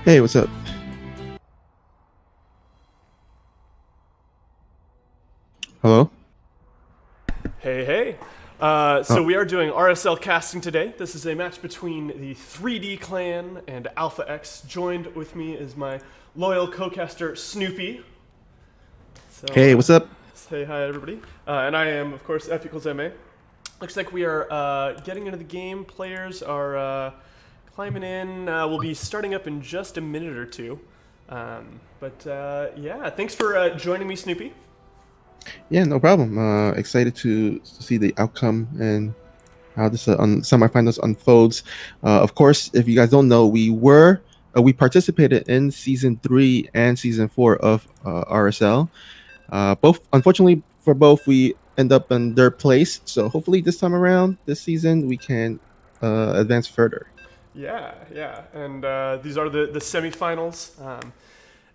Hey, what's up? Hello? Hey, hey. So Oh, we are doing RSL casting today. This is a match between the 3D clan and Alpha X. Joined with me is my loyal co-caster Snoopy. So hey, what's up? say hi, everybody. And I am, of course, F equals MA. Looks like we are getting into the game. Players are climbing in. We'll be starting up in just a minute or two. But yeah, thanks for joining me, Snoopy. Yeah, no problem. Excited to see the outcome and how this semifinals unfolds. Of course, if you guys don't know, we participated in season 3 and season 4 of RSL. Both, unfortunately, for both, we end up in third place. So hopefully, this time around, this season, we can advance further. Yeah, yeah, and these are the semifinals,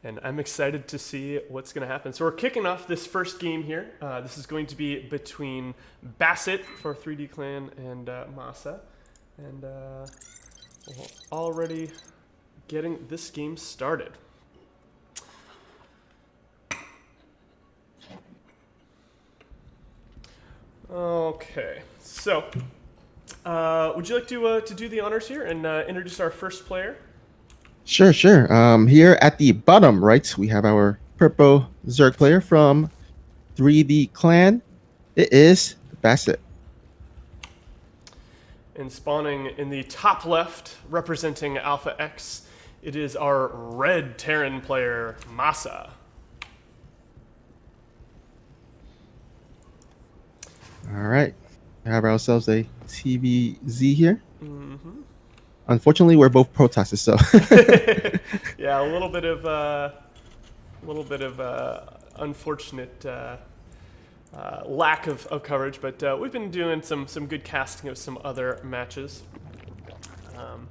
and I'm excited to see what's going to happen. So we're kicking off this first game here. This is going to be between Bassett for 3D Clan and Masa, and we're already getting this game started. Okay, so would you like to do the honors here and introduce our first player? Sure, sure. Here at the bottom right, we have our purple Zerg player from 3D Clan. It is Bassett. And spawning in the top left, representing Alpha X, it is our red Terran player, Masa. All right. We have ourselves a TVZ here. Unfortunately, we're both protesters, so Yeah, a little bit of unfortunate lack of coverage, but we've been doing some good casting of some other matches. Um,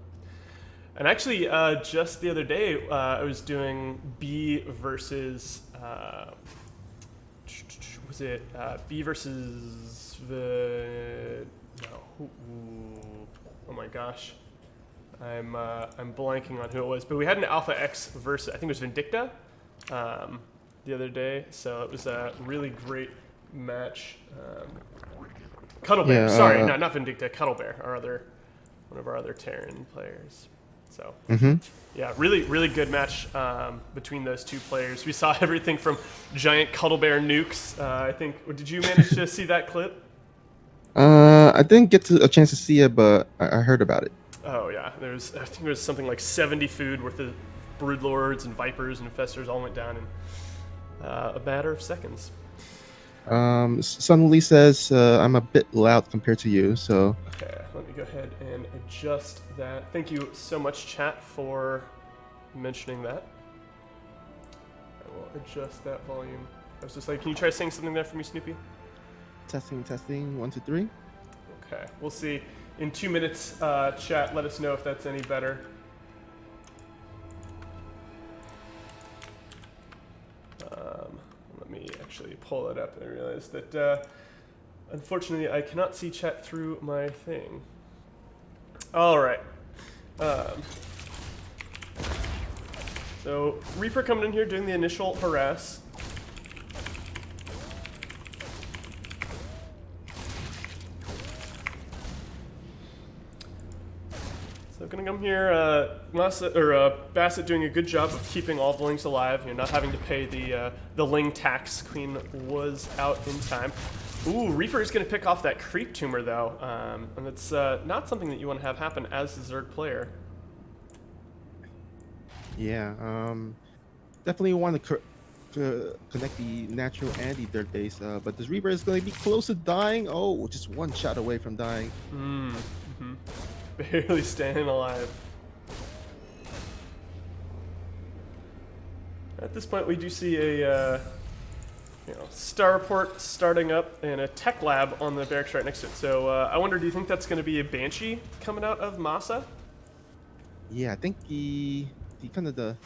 and actually, just the other day, I was doing B versus was it B versus the no? Oh my gosh, I'm blanking on who it was, but we had an Alpha X versus I think it was Vindicta the other day, so it was a really great match. Cuddle Bear, yeah. sorry, no, not Vindicta, Cuddle Bear, our other one of our other Terran players. So Hmm. yeah, really good match between those two players. We saw everything from giant Cuddle Bear nukes. I think. Did you manage to see that clip? I didn't get a chance to see it, but I heard about it. Oh yeah, I think there was something like 70 food worth of broodlords and vipers and infestors all went down in a matter of seconds. Sunny says I'm a bit loud compared to you, so Okay, let me go ahead and adjust that. Thank you so much, chat, for mentioning that. I will adjust that volume. I was just like, can you try saying something there for me, Snoopy? testing, testing, 1, 2, 3. Okay, we'll see. In 2 minutes, chat, let us know if that's any better. Let me actually pull it up and I realize that unfortunately I cannot see chat through my thing. All right. Um, so Reaper coming in here doing the initial harass. So gonna come here, Bassett doing a good job of keeping all the lings alive. You're not having to pay the ling tax. Queen was out in time. Ooh, Reaper is gonna pick off that creep tumor though, and it's not something that you want to have happen as the Zerg player. Yeah. Definitely want to connect the natural and the dirt base, but this Reaper is going to be close to dying. Oh, just one shot away from dying. Barely staying alive. At this point, we do see a starport starting up and a tech lab on the barracks right next to it. So I wonder, do you think that's going to be a Banshee coming out of Masa? Yeah, I think the kind of the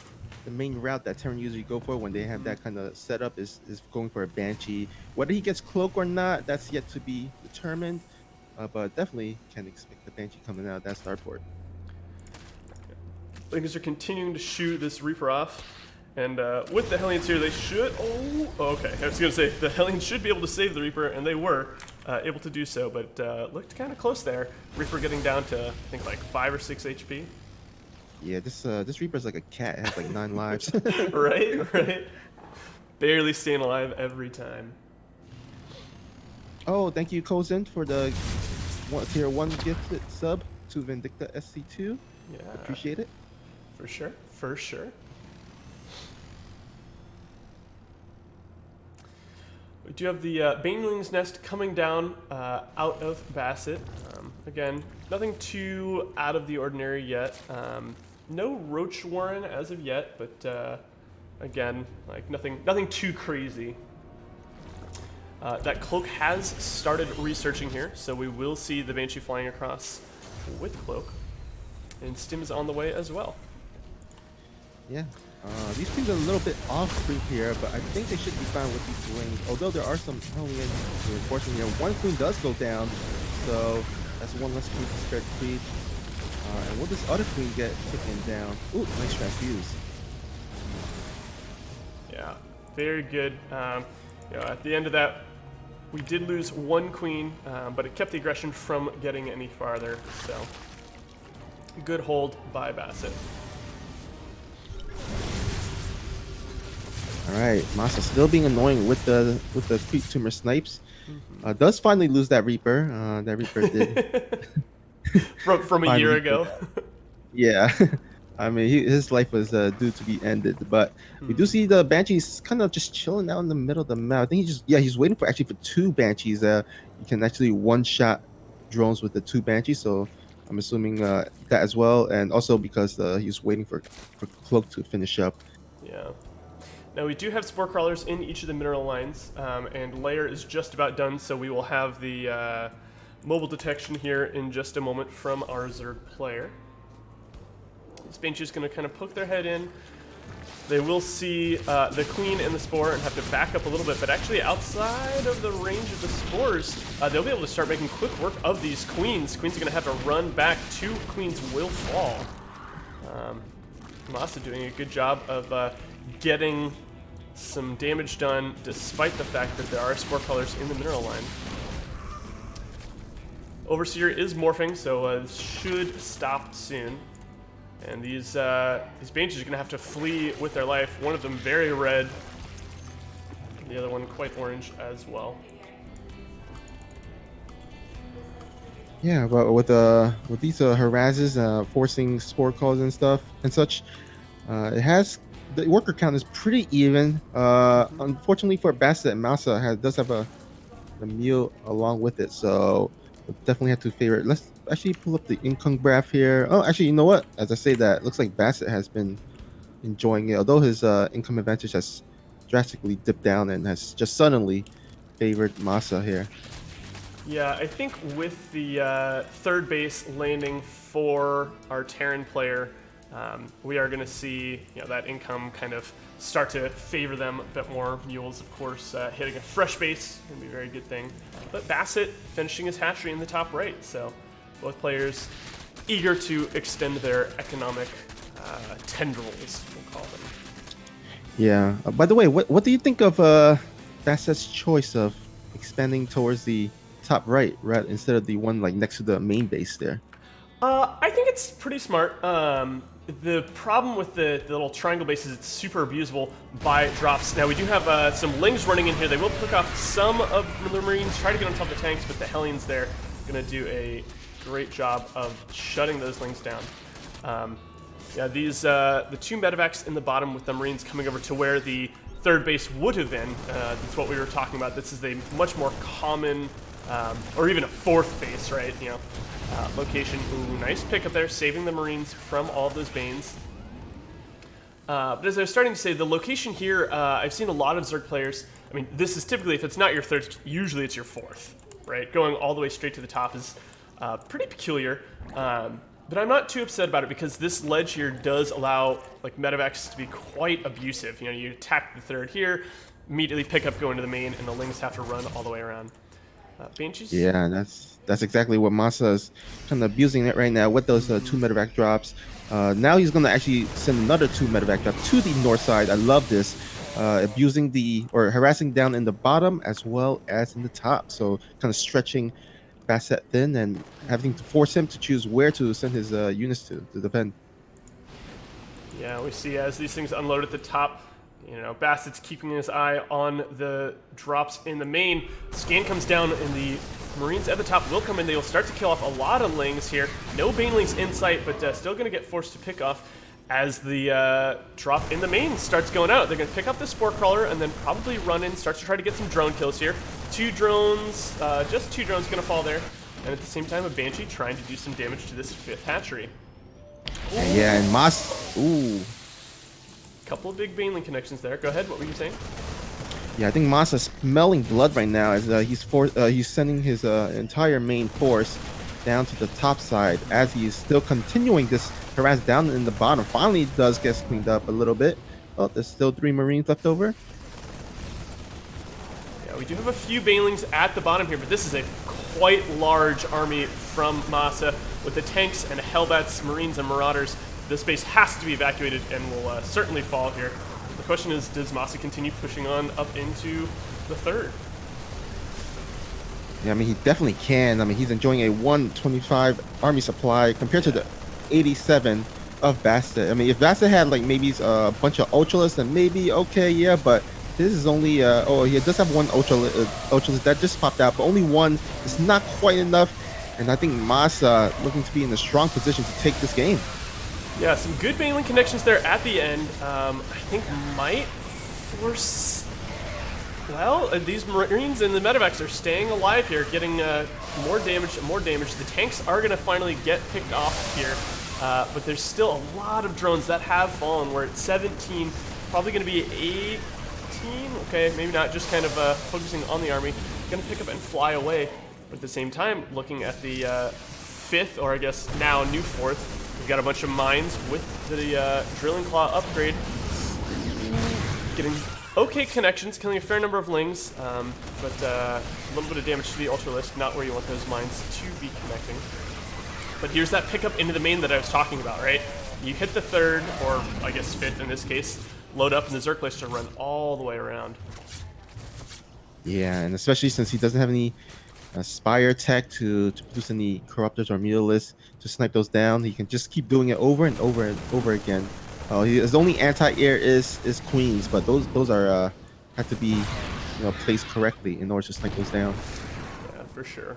main route that Terran usually go for when they have that kind of setup is going for a Banshee. Whether he gets cloak or not, that's yet to be determined. But definitely can expect the Banshee coming out of that starport. Lings are continuing to shoot this Reaper off. And with the Hellions here, they should... Oh, okay. I was going to say, the Hellions should be able to save the Reaper, and they were able to do so, but looked kind of close there. Reaper getting down to, I think, like 5 or 6 HP. Yeah, this Reaper's like a cat. It has like 9 lives. Right. Barely staying alive every time. Oh, thank you, Kozin, for the tier 1 gifted sub to Vindicta SC2. Yeah. Appreciate it. For sure. We do have the Baneling's Nest coming down out of Bassett. Again, nothing too out of the ordinary yet. No Roach Warren as of yet, but again, like nothing too crazy. That Cloak has started researching here, so we will see the Banshee flying across with Cloak. And Stim is on the way as well. Yeah. These queens are a little bit off screen here, but I think they should be fine with these wings. Although there are some Hellion reinforcement here. One queen does go down, so that's one less queen to spare the creep. And will this other queen get taken down? Ooh, nice transfuse. Yeah, very good. At the end of that, we did lose one queen, but it kept the aggression from getting any farther. So, good hold by Bassett. All right, Masa still being annoying with the creep tumor snipes. Does finally lose that Reaper. That Reaper did from a year ago. Yeah. I mean, his life was due to be ended, but we do see the Banshees kind of just chilling out in the middle of the map. I think he's waiting for 2 Banshees. You can actually one-shot drones with the 2 Banshees, so I'm assuming that as well, and also because he's waiting for Cloak to finish up. Yeah. Now we do have Spore Crawlers in each of the mineral lines, and Lair is just about done, so we will have the mobile detection here in just a moment from our Zerg player. This Banshee is going to kind of poke their head in. They will see the Queen and the Spore and have to back up a little bit, but actually outside of the range of the Spores, they'll be able to start making quick work of these Queens. Queens are going to have to run back. 2 Queens will fall. Masa doing a good job of getting some damage done despite the fact that there are Spore Crawlers in the mineral line. Overseer is morphing, so this should stop soon. And these Banshees are going to have to flee with their life. One of them very red, the other one quite orange as well. Yeah, but with these harasses forcing Spore calls and stuff and such, the worker count is pretty even. Unfortunately for Bassett, Masa does have a meal along with it, so we'll definitely have to favor it. Let's actually pull up the income graph here. Oh, actually, you know what? As I say that, it looks like Bassett has been enjoying it, although his income advantage has drastically dipped down and has just suddenly favored Masa here. Yeah, I think with the third base landing for our Terran player, we are going to see that income kind of start to favor them a bit more. Mules, of course, hitting a fresh base going to be a very good thing. But Bassett finishing his hatchery in the top right, so both players eager to extend their economic tendrils, we'll call them. Yeah. By the way, what do you think of Bassett's choice of expanding towards the top right instead of the one like next to the main base there? I think it's pretty smart. The problem with the little triangle base is it's super abusable by drops. Now we do have some Lings running in here. They will pick off some of the Marines, try to get on top of the tanks, but the Hellions there are going to do a great job of shutting those Lings down. Yeah, the 2 medevacs in the bottom with the Marines coming over to where the third base would have been. That's what we were talking about. This is a much more common, or even a 4th base, right? Location. Ooh, nice pick up there, saving the Marines from all of those Banes. But as I was starting to say, the location here, I've seen a lot of Zerg players. I mean, this is typically, if it's not your 3rd, usually it's your 4th, right? Going all the way straight to the top is pretty peculiar. But I'm not too upset about it because this ledge here does allow like medevacs to be quite abusive. You attack the 3rd here, immediately pick up, go into the main, and the Lings have to run all the way around. Banshees. Yeah, that's exactly what Masa is kind of abusing it right now with those two medevac drops. Now he's going to actually send another two medevac drop to the north side. I love this, abusing the or harassing down in the bottom as well as in the top. So kind of stretching Bassett thin and having to force him to choose where to send his units to defend. Yeah, we see as these things unload at the top, Bassett's keeping his eye on the drops in the main. Scan comes down, and the Marines at the top will come in. They will start to kill off a lot of Lings here. No Banelings in sight, but still going to get forced to pick off as the drop in the main starts going out. They're going to pick up the Spore Crawler and then probably run in, start to try to get some drone kills here. Just two drones going to fall there. And at the same time, a Banshee trying to do some damage to this 5th hatchery. Yeah, and Mas, ooh. Couple of big Baneling connections there. Go ahead, what were you saying? Yeah, I think Mas is smelling blood right now as he's sending his entire main force down to the top side as he is still continuing this harass down in the bottom. Finally does get cleaned up a little bit. Oh, there's still 3 Marines left over. Yeah, we do have a few Banelings at the bottom here, but this is a quite large army from Masa with the tanks and Hellbats, Marines, and Marauders. This base has to be evacuated and will certainly fall here. The question is, does Masa continue pushing on up into the 3rd? Yeah, I mean, he definitely can. I mean, he's enjoying a 125 army supply compared to the 87 of Bassett. I mean, if Bassett had like maybe a bunch of Ultralists, then maybe okay, yeah, but this is only, oh, he does have one Ultralist that just popped out, but only one is not quite enough. And I think Masa looking to be in a strong position to take this game. Yeah, some good Baneling connections there at the end. I think might force... Well, these Marines and the medevacs are staying alive here, getting more damage and more damage. The tanks are going to finally get picked off here, but there's still a lot of drones that have fallen. We're at 17, probably going to be 18. Okay, maybe not, just kind of focusing on the army. Going to pick up and fly away. But at the same time, looking at the 5th, or I guess now new 4th, we've got a bunch of mines with the Drilling Claw upgrade. Getting okay connections, killing a fair number of Lings, but a little bit of damage to the Ultralisk, not where you want those mines to be connecting. But here's that pickup into the main that I was talking about, right? You hit the 3rd, or I guess 5th in this case, load up, and the Zerg likes to run all the way around. Yeah, and especially since he doesn't have any Spire tech to produce any Corruptors or Mutalisks to snipe those down, he can just keep doing it over and over and over again. His only anti-air is Queens, but those are have to be placed correctly in order to snipe those down. Yeah, for sure.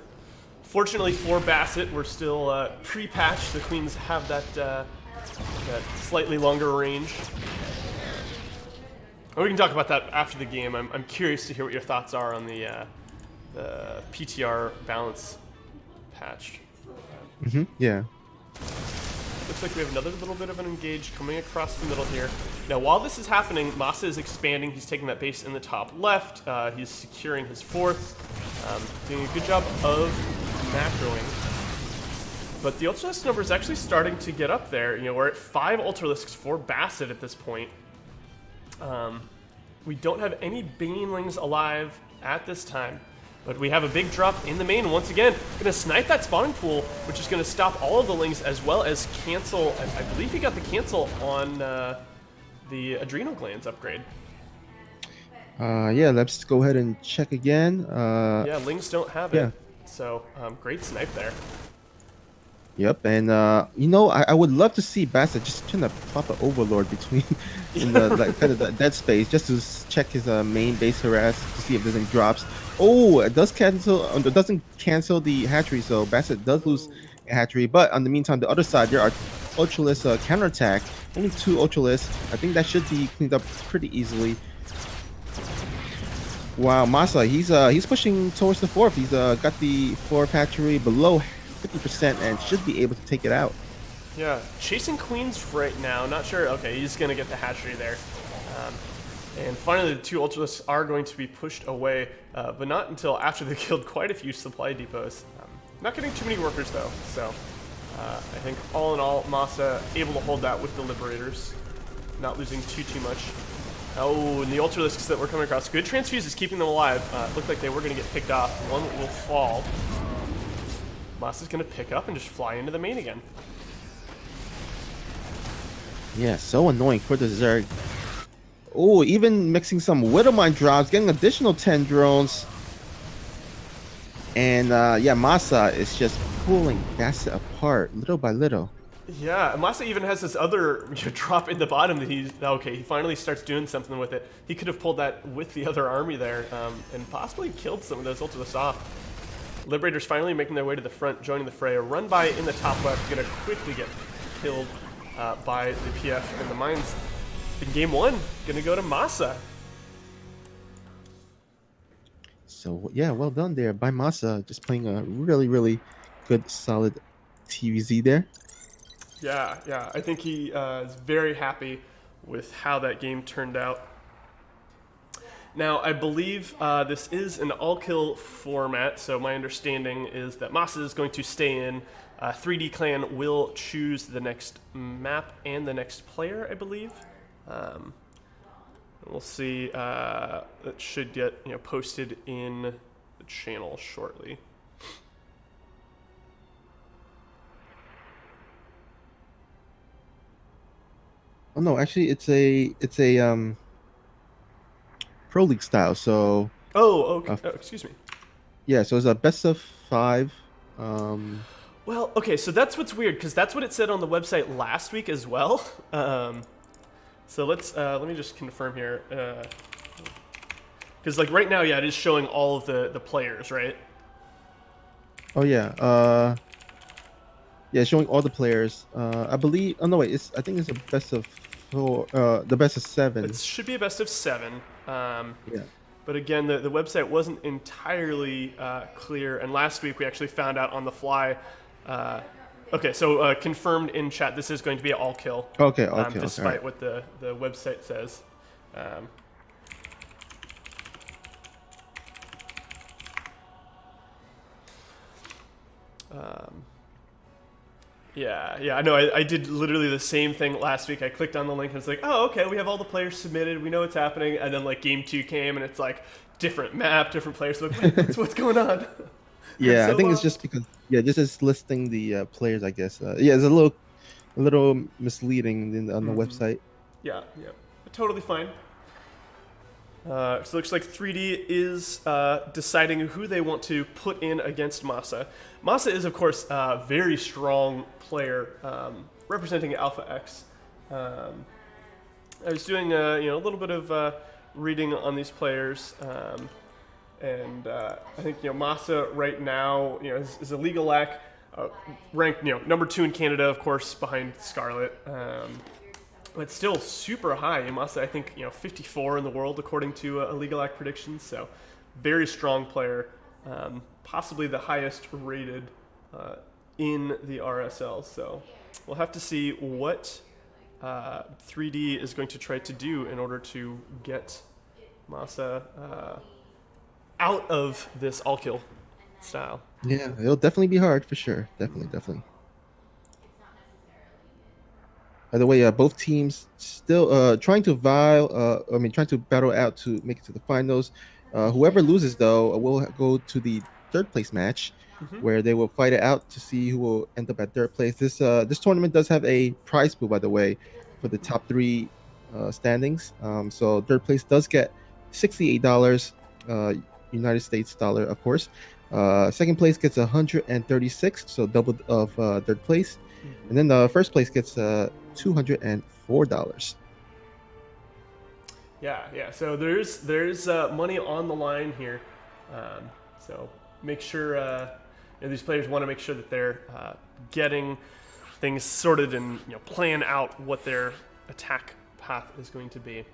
Fortunately for Bassett, we're still pre-patched. The Queens have that slightly longer range. We can talk about that after the game. I'm curious to hear what your thoughts are on the PTR balance patch. Yeah. Looks like we have another little bit of an engage coming across the middle here. Now, while this is happening, Masa is expanding. He's taking that base in the top left. He's securing his 4th. Doing a good job of macroing. But the Ultralisk number is actually starting to get up there. We're at 5 Ultralisks for Bassett at this point. We don't have any Banelings alive at this time. But we have a big drop in the main once again. Going to snipe that spawning pool, which is going to stop all of the Lings as well as cancel. I believe he got the cancel on the adrenal glands upgrade. Yeah, let's go ahead and check again. Yeah, Lings don't have it. So great snipe there. Yep, and I would love to see Bassett just kind of plop an Overlord between in the kind of the dead space just to check his main base harass to see if there's any drops. Oh, it does cancel. It doesn't cancel the hatchery, so Bassett does lose a hatchery. But on the meantime, the other side there are Ultralisk counterattack. Only 2 Ultralisks. I think that should be cleaned up pretty easily. Wow, Masa, he's pushing towards the 4th. He's got the 4th hatchery below 50% and should be able to take it out. Yeah, chasing Queens right now. Not sure. Okay, he's going to get the hatchery there. And finally, the 2 Ultralisks are going to be pushed away, but not until after they killed quite a few supply depots. Not getting too many workers, though. So I think all in all, Masa able to hold that with the Liberators. Not losing too much. Oh, and the Ultralisks that we're coming across. Good transfuse is keeping them alive. Looked like they were going to get picked off. One will fall. Moss is going to pick up and just fly into the main again. Yeah, so annoying for the Zerg. Oh, even mixing some Widowmine drops, getting additional 10 drones. And yeah, Masa is just pulling Bassett apart little by little. Yeah, Masa even has this other drop in the bottom that he's okay. He finally starts doing something with it. He could have pulled that with the other army there, and possibly killed some of those Ultimus off. Liberators finally making their way to the front, joining the fray. A run by in the top left, gonna quickly get killed by the PF and the mines. In game one, gonna go to Masa. So yeah, well done there by Masa, just playing a really, really good, solid TVZ there. Yeah, yeah. I think he is very happy with how that game turned out. Now, I believe this is an all-kill format, so my understanding is that Masa is going to stay in. 3D Clan will choose the next map and the next player, I believe. We'll see. It should get posted in the channel shortly. Oh no, actually, it's a pro league style. So Oh, okay. uh, Oh, excuse me. yeah, so it's a best of five. Um, Well, okay, so that's what's weird because that's what it said on the website last week as well. So let me just confirm here, because like right now, yeah, it is showing all of the players, right? oh yeah, yeah, showing all the players. I believe. Oh no, wait, I think it's a best of four. The best of It seven. should be a best of 7. Yeah. But again, the website wasn't entirely clear, and last week we actually found out on the fly. Okay, so confirmed in chat, this is going to be an all kill, Okay. Okay. Okay. All right. despite what the website says. Um, yeah, I know. I did literally the same thing last week. I clicked on the link and it's like, oh, okay, we have all the players submitted. We know what's happening. And then like game 2 came and it's like different map, different players. So like, wait, what's going on? I'm Yeah, I so think it's just lost. because yeah, this is listing the players. I guess. Yeah, it's a little misleading on the website. Yeah, totally fine. So it looks like 3D is deciding who they want to put in against Masa. Masa is, of course, a very strong player representing Alpha X. I was doing a little bit of reading on these players, and I think Masa right now is a legal lack, ranked number 2 in Canada, of course, behind Scarlet. But still super high. Masa, I think 54 in the world according to a Legal Act predictions. So very strong player, possibly the highest rated in the RSL. So we'll have to see what 3D is going to try to do in order to get Masa out of this all kill style. Yeah, it'll definitely be hard for sure. Definitely, definitely. By the way, both teams still trying to trying to battle out to make it to the finals. Whoever loses, though, will go to the third place match, where they will fight it out to see who will end up at third place. This tournament does have a prize pool, by the way, for the top three standings. So third place does get $68, United States dollar, of course. Second place gets 136, so double of third place, and then the first place gets $204. Yeah. So there's money on the line here. So make sure these players want to make sure that they're getting things sorted and plan out what their attack path is going to be.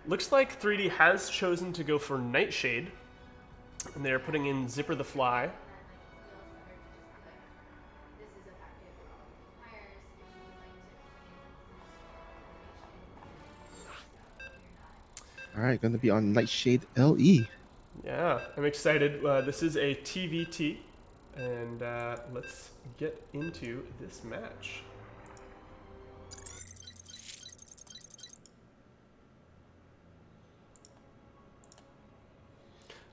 Looks like 3D has chosen to go for Nightshade, and they're putting in Zipper the Fly. All right, going to be on Nightshade LE. Yeah, I'm excited. This is a TVT, and let's get into this match.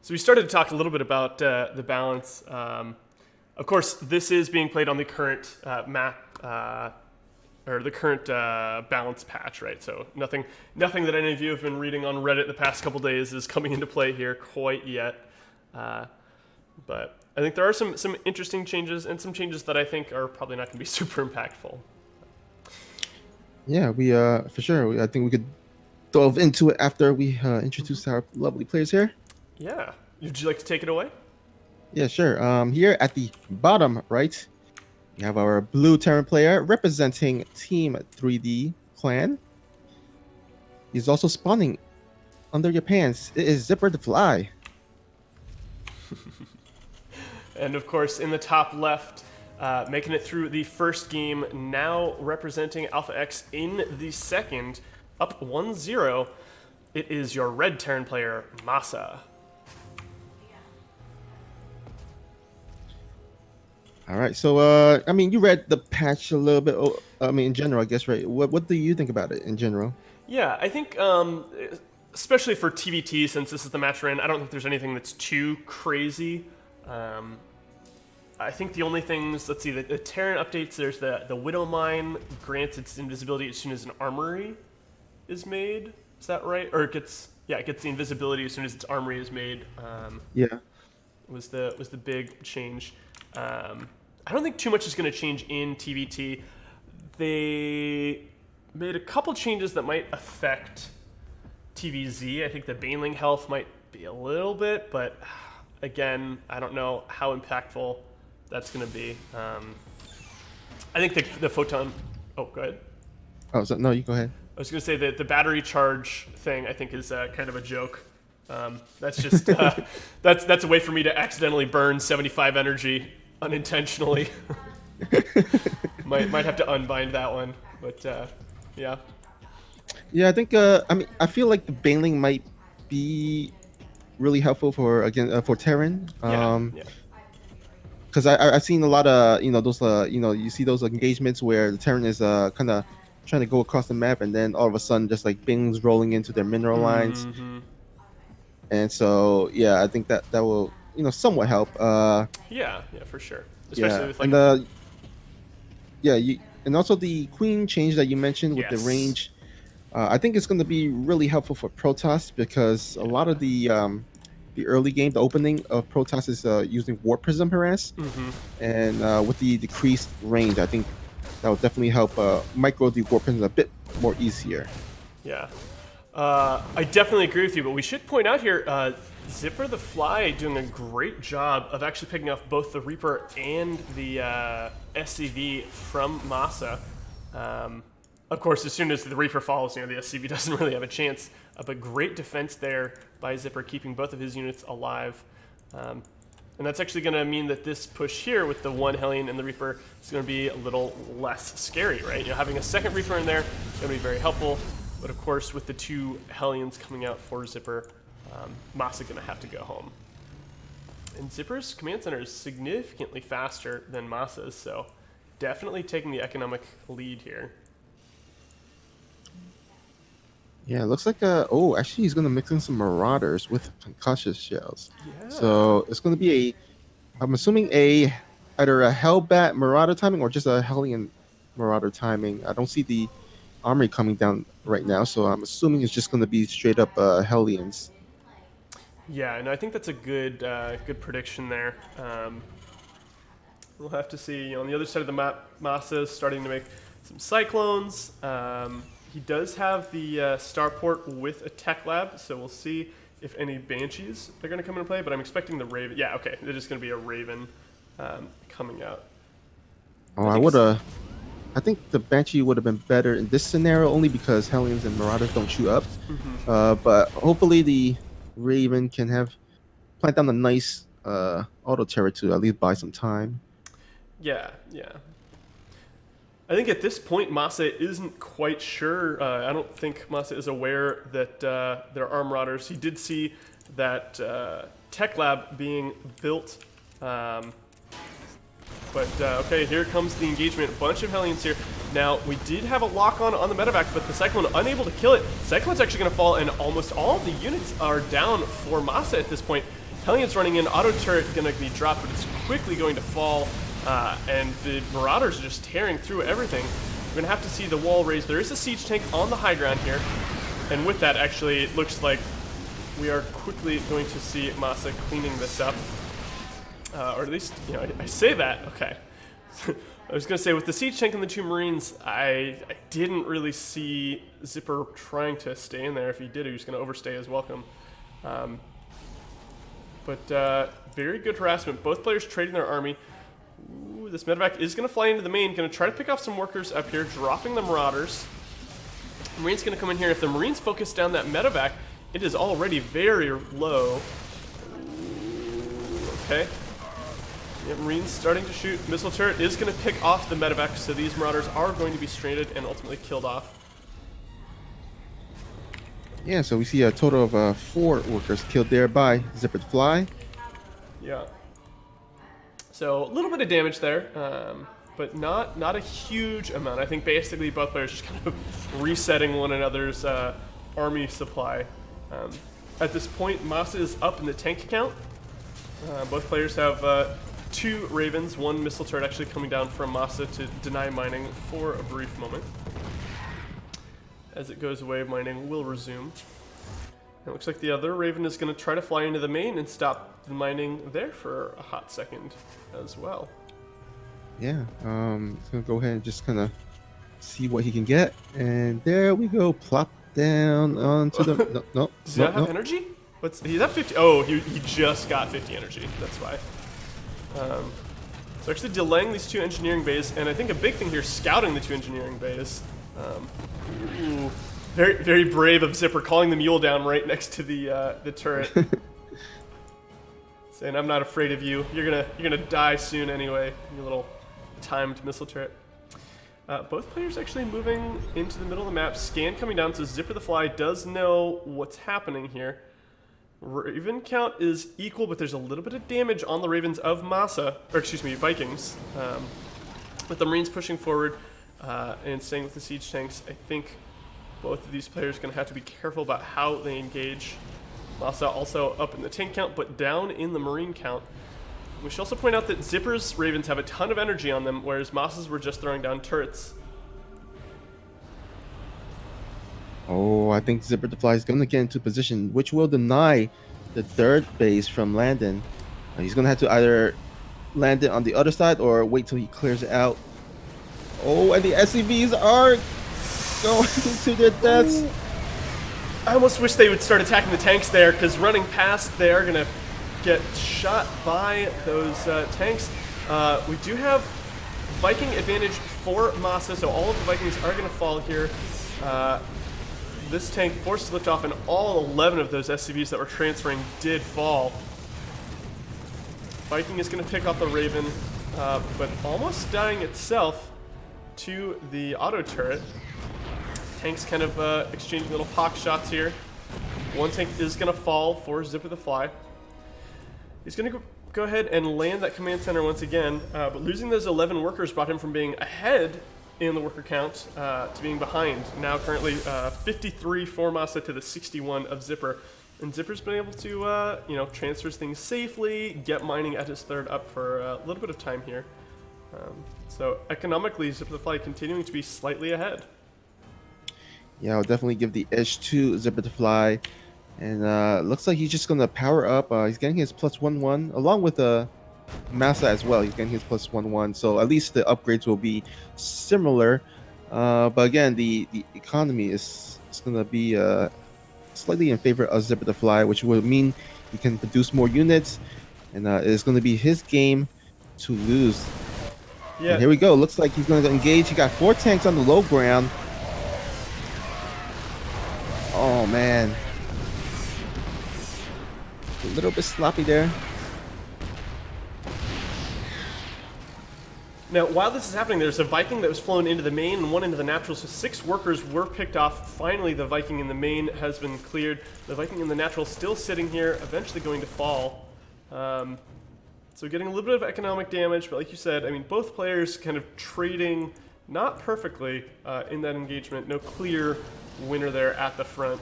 So we started to talk a little bit about the balance. Of course, this is being played on the current map or the current balance patch, right? So nothing that any of you have been reading on Reddit the past couple days is coming into play here quite yet. But I think there are some interesting changes and some changes that I think are probably not going to be super impactful. Yeah, we for sure. I think we could delve into it after we introduce our lovely players here. Yeah. Would you like to take it away? Yeah, sure. Here at the bottom right, we have our blue Terran player representing Team 3D Clan. He's also spawning under your pants. It is Zipper the Fly. And of course, in the top left, making it through the first game, now representing Alpha X in the second, up 1-0, it is your red Terran player, Masa. All right. So, I mean, you read the patch a little bit. I mean, in general, I guess, right? What do you think about it in general? Yeah, I think, especially for TBT, since this is the match we're in, I don't think there's anything that's too crazy. I think the only things, let's see, the Terran updates, there's the Widow Mine grants its invisibility as soon as an armory is made. Is that right? Or it gets the invisibility as soon as its armory is made. Yeah. Was the big change. I don't think too much is going to change in TBT. They made a couple changes that might affect TVZ. I think the Baneling health might be a little bit, but again, I don't know how impactful that's going to be. I think the photon. Oh, go ahead. Oh, so, no, you go ahead. I was going to say that the battery charge thing I think is kind of a joke. That's just that's a way for me to accidentally burn 75 energy unintentionally. might have to unbind that one, but yeah. Yeah, I think. I mean, I feel like the Baneling might be really helpful for Terran. Yeah. Because I've seen a lot of those you see those engagements where the Terran is kind of trying to go across the map, and then all of a sudden just like Bing's rolling into their mineral lines, and so yeah, I think that will somewhat help. Yeah, for sure. Especially with like and and also the Queen change that you mentioned with the Yes. range. I think it's going to be really helpful for Protoss because a lot of the early game, the opening of Protoss is using Warp Prism harass, and with the decreased range, I think that will definitely help micro the Warp Prism a bit more easier. Yeah. I definitely agree with you, but we should point out here, Zipper the Fly doing a great job of actually picking off both the Reaper and the SCV from Masa. Of course, as soon as the Reaper falls, the SCV doesn't really have a chance. But great defense there by Zipper, keeping both of his units alive. And that's actually going to mean that this push here with the one Hellion and the Reaper is going to be a little less scary, right? Having a second Reaper in there is going to be very helpful. But of course, with the two Hellions coming out for Zipper, Masa's going to have to go home. And Zipper's command center is significantly faster than Masa's, so definitely taking the economic lead here. Yeah, it looks like actually he's gonna mix in some Marauders with concussive shells. Yeah. So it's gonna be I'm assuming either a Hellbat Marauder timing or just a Hellion Marauder timing. I don't see the armory coming down right now, so I'm assuming it's just gonna be straight up Hellions. Yeah, and I think that's a good prediction there. We'll have to see. On the other side of the map, Masa is starting to make some Cyclones. He does have the starport with a tech lab, so we'll see if any Banshees are going to come into play, but I'm expecting the Raven. Yeah, okay, there's just going to be a Raven coming out. Oh, I think the Banshee would have been better in this scenario only because Hellions and Marauders don't shoot up. But hopefully the Raven can plant down a nice auto turret to at least buy some time. Yeah. I think at this point, Masa isn't quite sure. I don't think Masa is aware that there are Marauders. He did see that tech lab being built. Okay, here comes the engagement. A bunch of Hellions here. Now, we did have a lock-on the medevac, but the Cyclone unable to kill it. Cyclone's actually going to fall, and almost all of the units are down for Masa at this point. Hellion's running in, auto turret gonna be dropped, but it's quickly going to fall, and the Marauders are just tearing through everything. We're gonna have to see the wall raised. There is a siege tank on the high ground here, and with that, actually, it looks like we are quickly going to see Masa cleaning this up. Or at least, you know, I say that, okay. I was gonna say, with the siege tank and the 2 Marines, I didn't really see Zipper trying to stay in there. If he did, he was gonna overstay his welcome. But very good harassment. Both players trading their army. Ooh, this medevac is gonna fly into the main, gonna try to pick off some workers up here, dropping the Marauders. The Marine's gonna come in here. If the Marines focus down that medevac, it is already very low. Okay. Yeah, Marines starting to shoot. Missile turret is going to pick off the medevac, so these Marauders are going to be stranded and ultimately killed off. Yeah, so we see a total of 4 workers killed there by Zippered Fly. Yeah. So a little bit of damage there, but not a huge amount. I think basically both players just kind of resetting one another's army supply. At this point, Masa is up in the tank count. Both players have 2 Ravens, 1 missile turret actually coming down from Masa to deny mining for a brief moment. As it goes away, mining will resume. It looks like the other Raven is going to try to fly into the main and stop the mining there for a hot second as well. Yeah, he's going to go ahead and just kind of see what he can get. And there we go, plop down onto the... Does he not have energy? He's at 50. Oh, he just got 50 energy. That's why. So actually delaying these 2 engineering bays, and I think a big thing here, scouting the 2 engineering bays. Ooh, very, very brave of Zipper, calling the mule down right next to the turret, saying, "I'm not afraid of you. You're gonna die soon anyway. You little timed missile turret." Both players actually moving into the middle of the map. Scan coming down, so Zipper the Fly does know what's happening here. Raven count is equal, but there's a little bit of damage on the Ravens of Masa, or excuse me, Vikings. With the Marines pushing forward and staying with the siege tanks, I think both of these players are going to have to be careful about how they engage. Masa also up in the tank count, but down in the Marine count. We should also point out that Zipper's Ravens have a ton of energy on them, whereas Masa's were just throwing down turrets. Oh, I think Zipper the Fly is going to get into position, which will deny the 3rd base from Landon. He's going to have to either land it on the other side or wait till he clears it out. Oh, and the SCVs are going to their deaths. I almost wish they would start attacking the tanks there, because running past, they are going to get shot by those tanks. We do have Viking advantage for Masa, so all of the Vikings are going to fall here. This tank forced to lift off, and all 11 of those SCVs that were transferring did fall. Viking is going to pick off the Raven, but almost dying itself to the auto turret. Tanks kind of exchanging little pock shots here. One tank is going to fall for Zipper the Fly. He's going to go ahead and land that command center once again, but losing those 11 workers brought him from being ahead in the worker count to being behind. Now currently 53 for Masa to the 61 of Zipper. And Zipper's been able to, transfers things safely, get mining at his 3rd up for a little bit of time here. So economically, Zipper the Fly continuing to be slightly ahead. Yeah, I'll definitely give the edge to Zipper the Fly. And looks like he's just going to power up. He's getting his +1/1 along with Masa as well. He's getting his +1/1. So at least the upgrades will be similar. But again, the economy is going to be slightly in favor of Zipper the Fly, which will mean he can produce more units. And it's going to be his game to lose. Yeah. And here we go. Looks like he's going to engage. He got 4 tanks on the low ground. Oh, man. A little bit sloppy there. Now, while this is happening, there's a Viking that was flown into the main and 1 into the natural, so 6 workers were picked off. Finally, the Viking in the main has been cleared. The Viking in the natural still sitting here, eventually going to fall. So getting a little bit of economic damage, but like you said, I mean, both players kind of trading not perfectly in that engagement. No clear winner there at the front.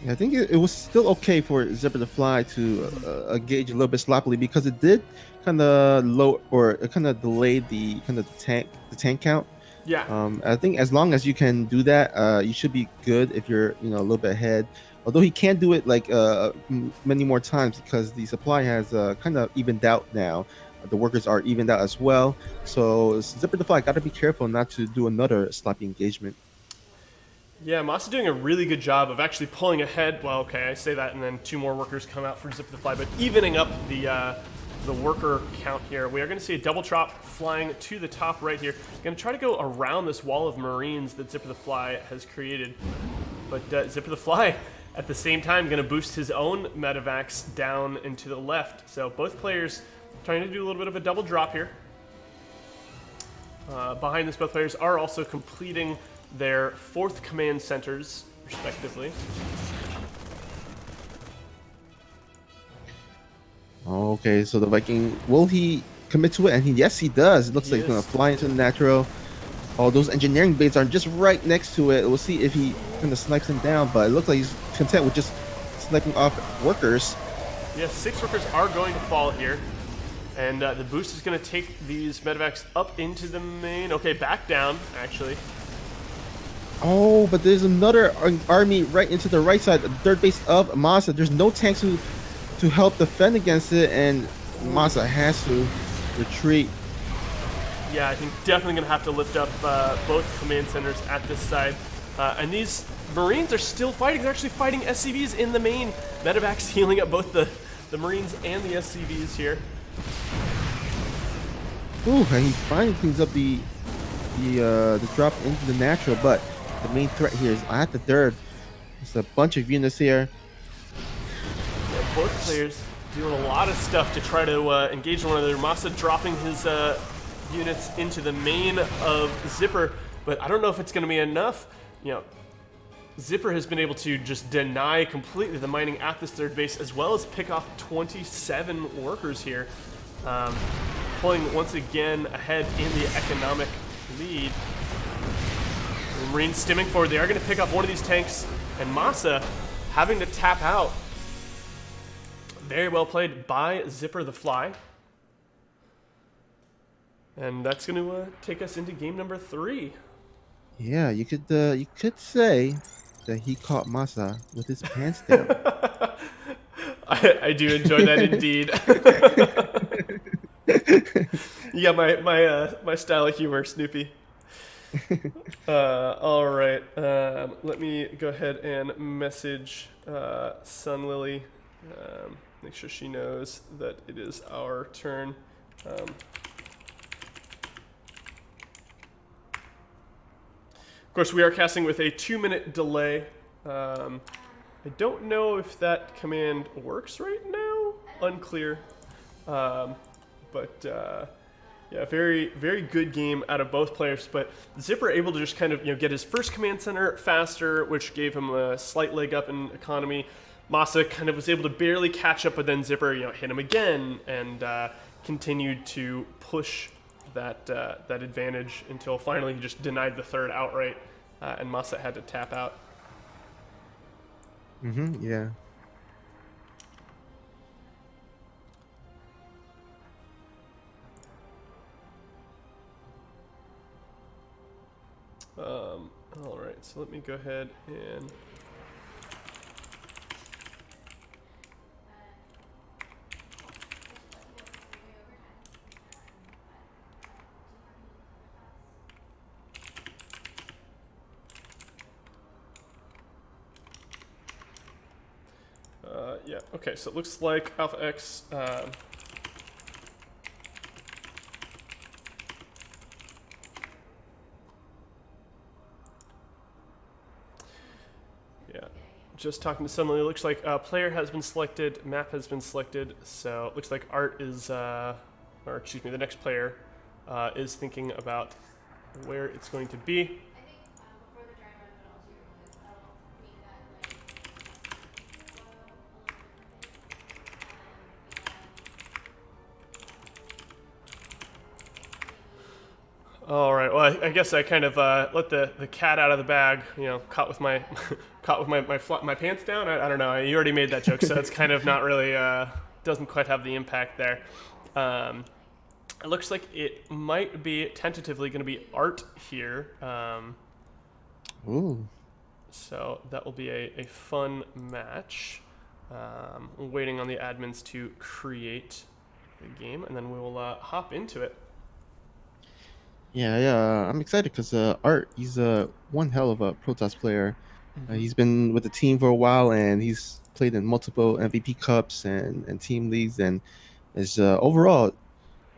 Yeah, I think it was still okay for Zipper to fly to gauge a little bit sloppily because it did kind of low or it kind of delayed the kind of the tank count. Yeah. I think as long as you can do that, you should be good if you're a little bit ahead. Although he can't do it like many more times because the supply has kind of evened out now. The workers are evened out as well. So Zipper the Fly got to be careful not to do another sloppy engagement. Yeah, Masa doing a really good job of actually pulling ahead. Well, okay, I say that, and then two more workers come out for Zip the Fly, but evening up the worker count here. We are going to see a double chop flying to the top right here. Going to try to go around this wall of Marines that Zipper the Fly has created, but Zipper the Fly at the same time going to boost his own Medivacs down and to the left. So both players trying to do a little bit of a double drop here. Behind this, both players are also completing their fourth command centers, respectively. Okay, so the Viking, will he commit to it? And yes, he does. It looks He like he's gonna is. fly into the natural. All those engineering baits are just right next to it. We'll see if he kind of snipes him down, but it looks like he's content with just sniping off workers. Yes, 6 workers are going to fall here. And the boost is going to take these medevacs up into the main. Okay, back down, actually. Oh, but there's another army right into the right side, the third base of Masa. There's no tanks to help defend against it, and Masa has to retreat. Yeah, I think definitely going to have to lift up both command centers at this side. And these Marines are still fighting. They're actually fighting SCVs in the main. Medevacs healing up both the Marines and the SCVs here. Ooh, and he finally cleans up the drop into the natural, but the main threat here is at the third. There's a bunch of units here. Yeah, both players doing a lot of stuff to try to engage one another. Masa dropping his units into the main of Zipper, but I don't know if it's going to be enough. You know, Zipper has been able to just deny completely the mining at this third base, as well as pick off 27 workers here, pulling once again ahead in the economic lead. The Marines stimming forward. They are going to pick off one of these tanks, and Masa having to tap out. Very well played by Zipper the Fly. And that's going to take us into game number 3. Yeah, you could say that he caught Masa with his pants down. I do enjoy that indeed. Yeah, my style of humor, Snoopy. All right, let me go ahead and message Sun Lily. Make sure she knows that it is our turn. Of course, we are casting with a 2-minute delay. I don't know if that command works right now. Unclear. But yeah, very, very good game out of both players. But Zipper able to just kind of get his first command center faster, which gave him a slight leg up in economy. Masa kind of was able to barely catch up, but then Zipper hit him again and continued to push that advantage until finally he just denied the third outright, and Masa had to tap out. Yeah. All right, so let me go ahead and yeah, okay, so it looks like Alpha X yeah, just talking to someone. It looks like player has been selected, map has been selected, so it looks like Art is, or excuse me, the next player is thinking about where it's going to be. All right. Well, I guess I kind of let the cat out of the bag. Caught caught with my pants down. I don't know. You already made that joke, so it's kind of not really doesn't quite have the impact there. It looks like it might be tentatively going to be Art here. Ooh. So that will be a fun match. Waiting on the admins to create the game, and then we will hop into it. Yeah. I'm excited because Art, he's one hell of a Protoss player. Mm-hmm. He's been with the team for a while, and he's played in multiple MVP cups and team leagues, and is overall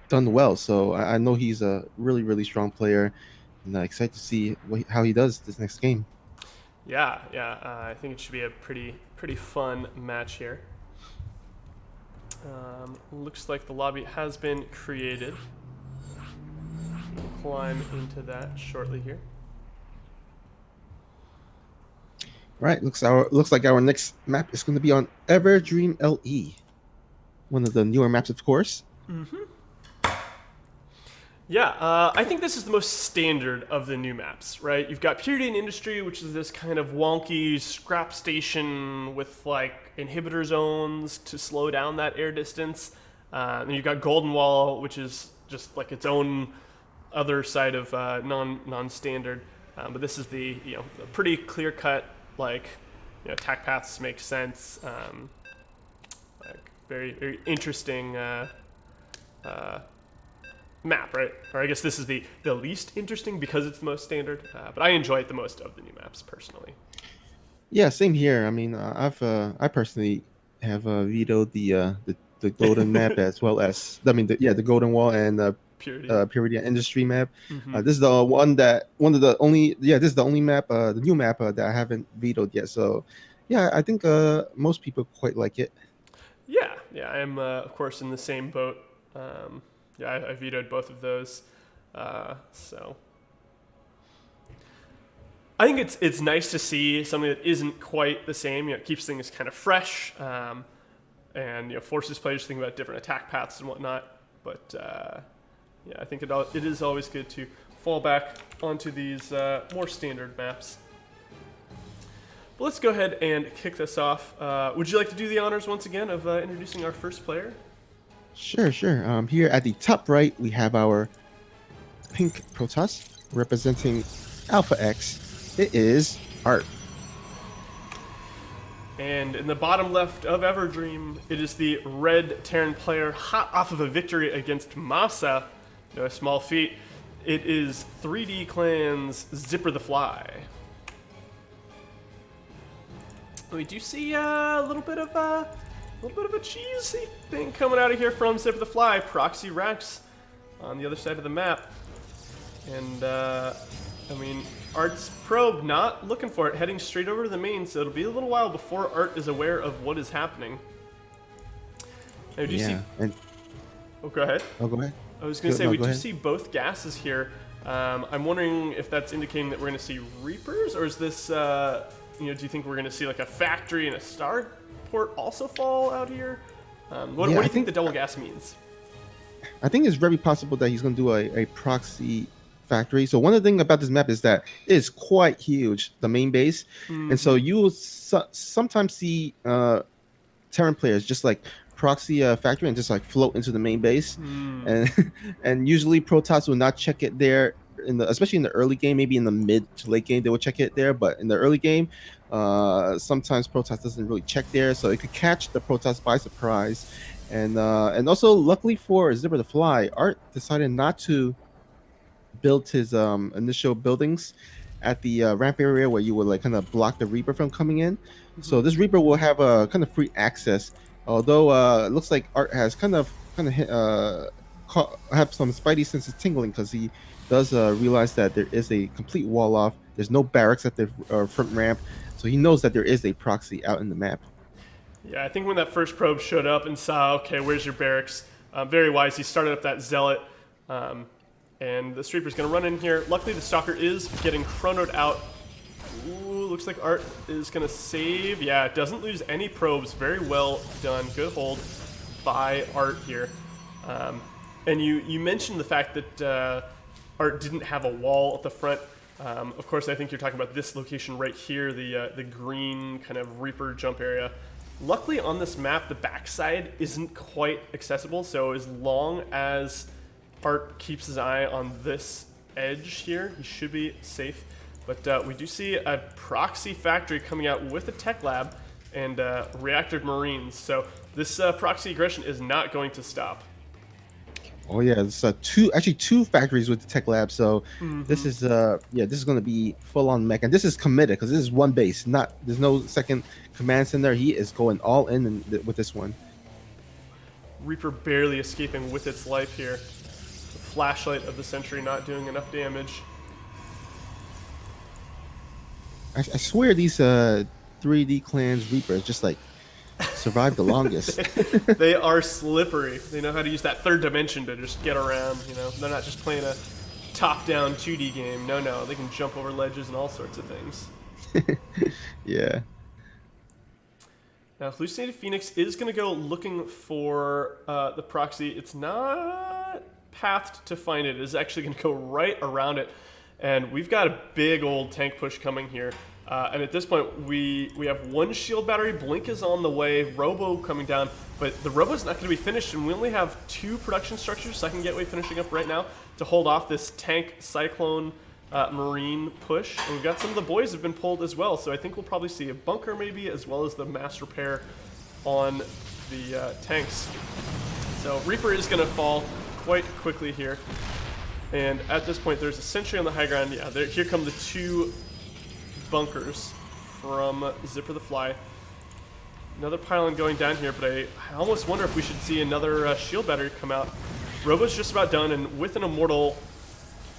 done well. So I know he's a really strong player, and excited to see how he does this next game. Yeah. I think it should be a pretty fun match here. Looks like the lobby has been created. We'll climb into that shortly here. Right, looks like our next map is going to be on Everdream LE, one of the newer maps, of course. Mm-hmm. Yeah, I think this is the most standard of the new maps, right? You've got Period in Industry, which is this kind of wonky scrap station with like inhibitor zones to slow down that air distance. And you've got Golden Wall, which is just like its own other side of non-standard. But this is the a pretty clear cut, like attack paths make sense. Like very interesting. Map, right? Or I guess this is the least interesting because it's the most standard, but I enjoy it the most of the new maps personally. Yeah, same here. I mean, I personally have vetoed the Golden map as well as the Golden Wall and Purity. Peridia Industry map. Mm-hmm. This is the one of the only this is the only map the new map that I haven't vetoed yet. So yeah, I think most people quite like it. Yeah. I'm of course in the same boat. I vetoed both of those, so I think it's nice to see something that isn't quite the same. It keeps things kind of fresh, and forces players to think about different attack paths and whatnot. But I think it is always good to fall back onto these more standard maps. But let's go ahead and kick this off. Would you like to do the honors once again of introducing our first player? Sure. Here at the top right, we have our pink Protoss representing Alpha X. It is Art. And in the bottom left of Everdream, it is the red Terran player hot off of a victory against Masa. No small feat. It is 3D Clan's Zipper the Fly. We do see a little bit of a cheesy thing coming out of here from Zipper the Fly. Proxy Rex on the other side of the map. And, Art's probe not looking for it, heading straight over to the main, so it'll be a little while before Art is aware of what is happening. Now, do you see... Oh, go ahead. Oh, go ahead. I was going to say, we do see both gases here. I'm wondering if that's indicating that we're going to see Reapers, or is this, do you think we're going to see like a factory and a starport also fall out here? What do you think the double gas means? I think it's very possible that he's going to do a proxy factory. So one of the things about this map is that it is quite huge, the main base. Mm-hmm. And so you will sometimes see Terran players just like proxy factory and just like float into the main base. And usually Protoss will not check it there especially in the early game. Maybe in the mid to late game they will check it there, but in the early game sometimes Protoss doesn't really check there, so it could catch the Protoss by surprise. And also luckily for Zipper the Fly, Art decided not to build his initial buildings at the ramp area where you would like kind of block the Reaper from coming in. Mm-hmm. So this Reaper will have a kind of free access, although it looks like Art has kind of have some spidey senses tingling because he does realize that there is a complete wall off. There's no barracks at the front ramp, so he knows that there is a proxy out in the map. Yeah, I think when that first probe showed up and saw, okay, where's your barracks? Very wise, he started up that Zealot. And the Streeper's going to run in here. Luckily, the Stalker is getting chronoed out. Ooh, looks like Art is going to save. Yeah, it doesn't lose any probes. Very well done. Good hold by Art here. And you mentioned the fact that Art didn't have a wall at the front. Of course, I think you're talking about this location right here, the green kind of Reaper jump area. Luckily on this map, the backside isn't quite accessible, so as long as Art keeps his eye on this edge here, he should be safe. But we do see a proxy factory coming out with a tech lab and reactored Marines, so this proxy aggression is not going to stop. Oh yeah, it's two factories with the tech lab. So this is this is going to be full on mech, and this is committed because this is one base. Not there's no second commands in there. He is going all in with this one. Reaper barely escaping with its life here. The flashlight of the century not doing enough damage. I swear these 3D clans Reapers just like survive the longest. They are slippery. They know how to use that third dimension to just get around, you know. They're not just playing a top-down 2D game. No, they can jump over ledges and all sorts of things. Yeah. Now, Hallucinated Phoenix is going to go looking for the proxy. It's not pathed to find it. It is actually going to go right around it. And we've got a big old tank push coming here. And at this point, we have one shield battery. Blink is on the way. Robo coming down. But the Robo's not going to be finished. And we only have 2 production structures, Second Gateway finishing up right now, to hold off this tank Cyclone Marine push. And we've got some of the boys have been pulled as well. So I think we'll probably see a bunker maybe, as well as the mass repair on the tanks. So Reaper is going to fall quite quickly here. And at this point, there's a sentry on the high ground. Yeah, here come the 2 bunkers from Zipper the Fly. Another pylon going down here, but I almost wonder if we should see another shield battery come out. Robo's just about done, and with an Immortal,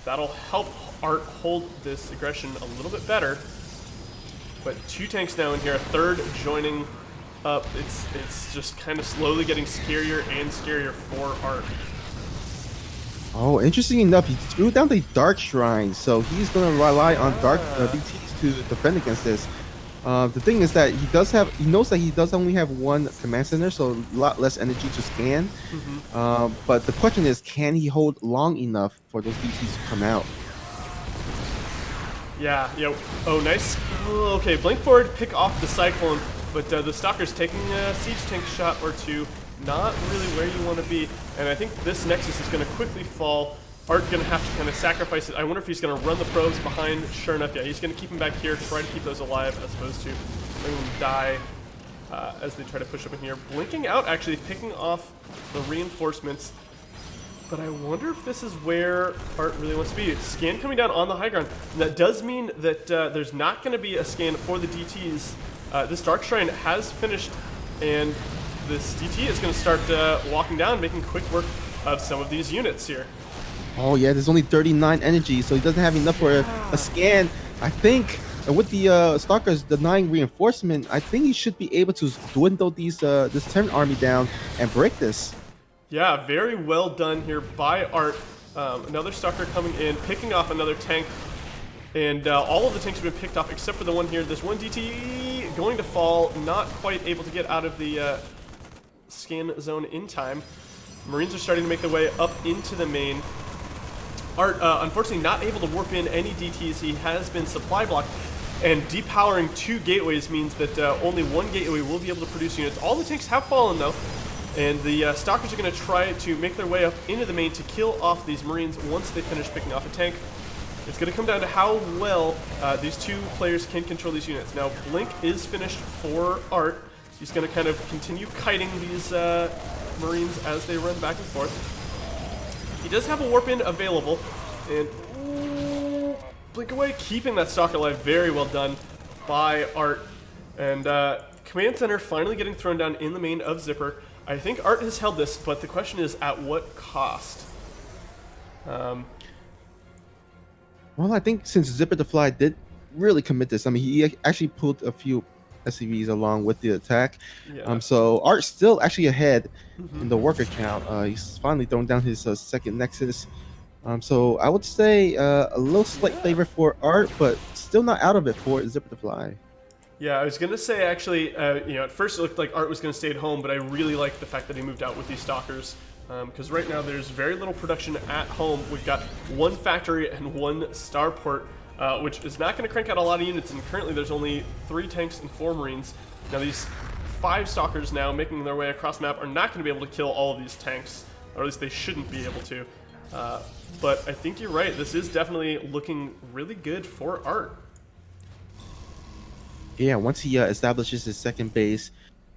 that'll help Art hold this aggression a little bit better. But 2 tanks now in here, a third joining up. It's just kind of slowly getting scarier and scarier for Art. Oh, interesting enough, he threw down the Dark Shrine, so he's going to rely on Dark DTs to defend against this. The thing is that he knows that he does only have 1 command center, so a lot less energy to scan. But the question is, can he hold long enough for those DTs to come out? Yeah. Oh, nice. Okay, blink forward, pick off the Cyclone, but the Stalker's taking a siege tank shot or 2. Not really where you want to be, and I think this Nexus is going to quickly fall. Art going to have to kind of sacrifice it. I wonder if he's going to run the probes behind. Sure enough, yeah, he's going to keep him back here, try to keep those alive as opposed to letting them die as they try to push up in here. Blinking out, actually picking off the reinforcements, but I wonder if this is where Art really wants to be. Scan coming down on the high ground. And that does mean that there's not going to be a scan for the DTs. This Dark Shrine has finished, and this DT is going to start walking down, making quick work of some of these units here. Oh yeah, there's only 39 energy, so he doesn't have enough for a scan. I think with the Stalkers denying reinforcement, I think he should be able to dwindle this Terran army down and break this. Yeah, very well done here by Art. Another Stalker coming in, picking off another tank. And all of the tanks have been picked off except for the one here. There's one DT going to fall, not quite able to get out of the scan zone in time. Marines are starting to make their way up into the main. Art, unfortunately, not able to warp in any DTs. He has been supply blocked, and depowering 2 gateways means that only 1 gateway will be able to produce units. All the tanks have fallen, though, and the Stalkers are going to try to make their way up into the main to kill off these Marines once they finish picking off a tank. It's going to come down to how well these 2 players can control these units. Now, Blink is finished for Art. He's going to kind of continue kiting these Marines as they run back and forth. He does have a warp in available, and blink away, keeping that Stalker alive. Very well done by Art. And Command Center finally getting thrown down in the main of Zipper. I think Art has held this, but the question is at what cost? Well, I think since Zipper the Fly did really commit this, I mean, he actually pulled a few SCVs along with the attack. Yeah. So Art's still actually ahead in the worker count. He's finally thrown down his second Nexus. So I would say a little slight favor for Art, but still not out of it for Zipper the Fly. Yeah, I was going to say, actually, at first it looked like Art was going to stay at home, but I really like the fact that he moved out with these Stalkers. Because right now there's very little production at home. We've got 1 factory and 1 starport which is not going to crank out a lot of units. And currently, there's only 3 tanks and 4 marines. Now, these 5 stalkers now making their way across the map are not going to be able to kill all of these tanks, or at least they shouldn't be able to. But I think you're right. This is definitely looking really good for Art. Yeah, once he establishes his second base,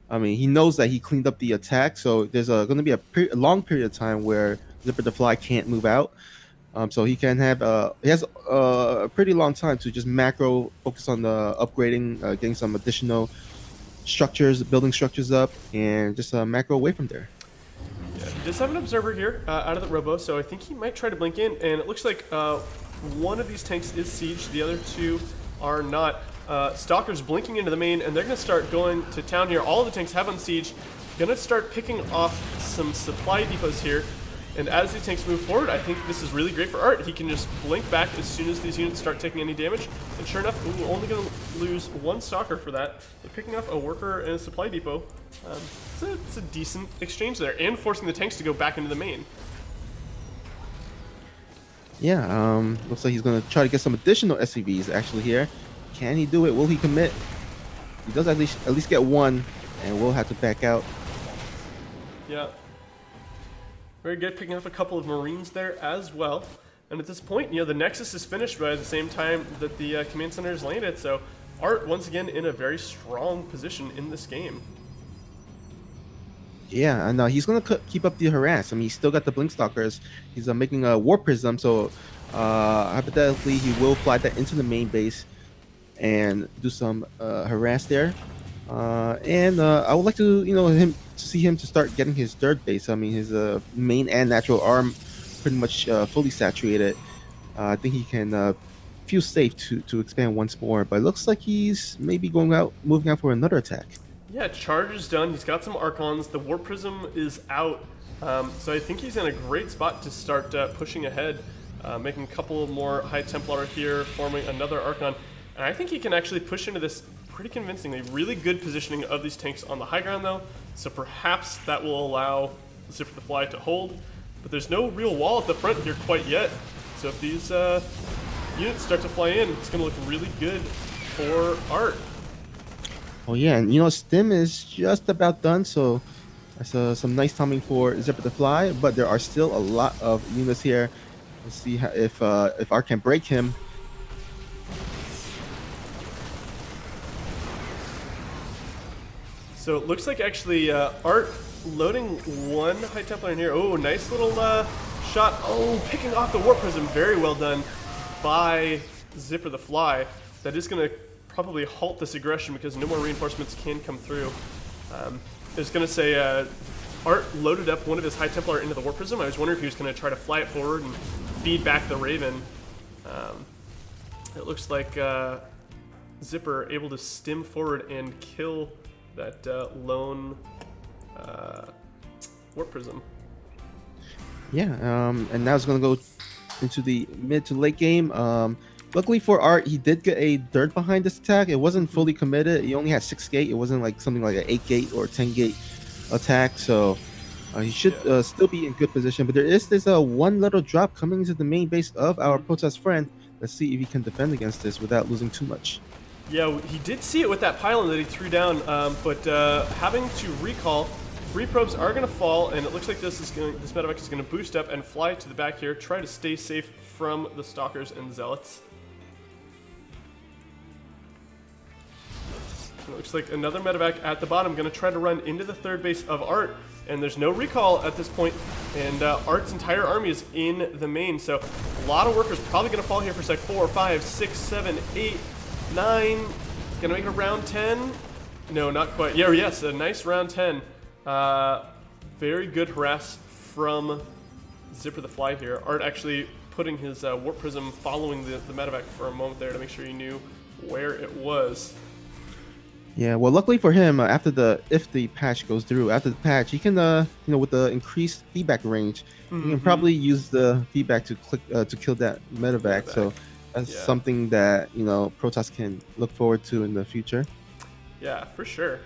I mean, he knows that he cleaned up the attack, so there's going to be a long period of time where Zipper the Fly can't move out. So he can have he has a pretty long time to just macro focus on the upgrading, getting some additional structures, building structures up, and just macro away from there. Yeah, he does have an observer here out of the robo, so I think he might try to blink in. And it looks like one of these tanks is sieged, the other 2 are not. Stalker's blinking into the main, and they're going to start going to town here. All of the tanks have unsieged. Going to start picking off some supply depots here. And as these tanks move forward, I think this is really great for Art. He can just blink back as soon as these units start taking any damage. And sure enough, we're only going to lose 1 stalker for that. They're picking off a worker and a supply depot. It's a decent exchange there, and forcing the tanks to go back into the main. Yeah, looks like he's going to try to get some additional SCVs actually here. Can he do it? Will he commit? He does at least get 1, and will have to back out. Yeah. Very good, picking off a couple of Marines there as well. And at this point, the Nexus is finished by the same time that the command center is landed. So Art, once again, in a very strong position in this game. Yeah, and he's going to keep up the harass. I mean, he's still got the Blink Stalkers. He's making a War Prism, so hypothetically, he will fly that into the main base and do some harass there. And I would like to, see him to start getting his third base. I mean, his main and natural arm pretty much fully saturated. I think he can feel safe to expand once more. But it looks like he's maybe moving out for another attack. Yeah, charge is done. He's got some Archons. The Warp Prism is out. So I think he's in a great spot to start pushing ahead, making a couple more High Templar here, forming another Archon. And I think he can actually push into this pretty convincingly. Really good positioning of these tanks on the high ground, though. So perhaps that will allow Zipper the Fly to hold. But there's no real wall at the front here quite yet. So if these units start to fly in, it's going to look really good for Art. Oh yeah, and Stim is just about done, so that's some nice timing for Zipper the Fly. But there are still a lot of units here. Let's see if Art can break him. So it looks like actually Art loading 1 High Templar in here. Oh, nice little shot. Oh, picking off the Warp Prism. Very well done by Zipper the Fly. That is going to probably halt this aggression because no more reinforcements can come through. I was going to say Art loaded up 1 of his High Templar into the Warp Prism. I was wondering if he was going to try to fly it forward and feed back the Raven. It looks like Zipper able to stim forward and kill that lone Warp Prism. Yeah, and now it's going to go into the mid to late game. Luckily for Art, he did get a dirt behind this attack. It wasn't fully committed. He only had 6 gate. It wasn't like something like an 8 gate or 10 gate attack. So he should still be in good position. But there is this 1 little drop coming into the main base of our protest friend. Let's see if he can defend against this without losing too much. Yeah, he did see it with that pylon that he threw down, but having to recall, 3 probes are going to fall, and it looks like this medevac is going to boost up and fly to the back here, try to stay safe from the Stalkers and Zealots. It looks like another medevac at the bottom going to try to run into the third base of Art, and there's no recall at this point, and Art's entire army is in the main, so a lot of workers probably going to fall here for sec 4, 5, 6, 7, 8, 9, gonna make it a round 10. No, not quite. Yeah, yes, a nice round 10. Very good harass from Zipper the Fly here. Art actually putting his Warp Prism following the medevac for a moment there to make sure he knew where it was. Yeah, well, luckily for him, if the patch goes through, after the patch, he can, with the increased feedback range, he can probably use the feedback to kill that medevac. So that's something that Protoss can look forward to in the future. Yeah, for sure.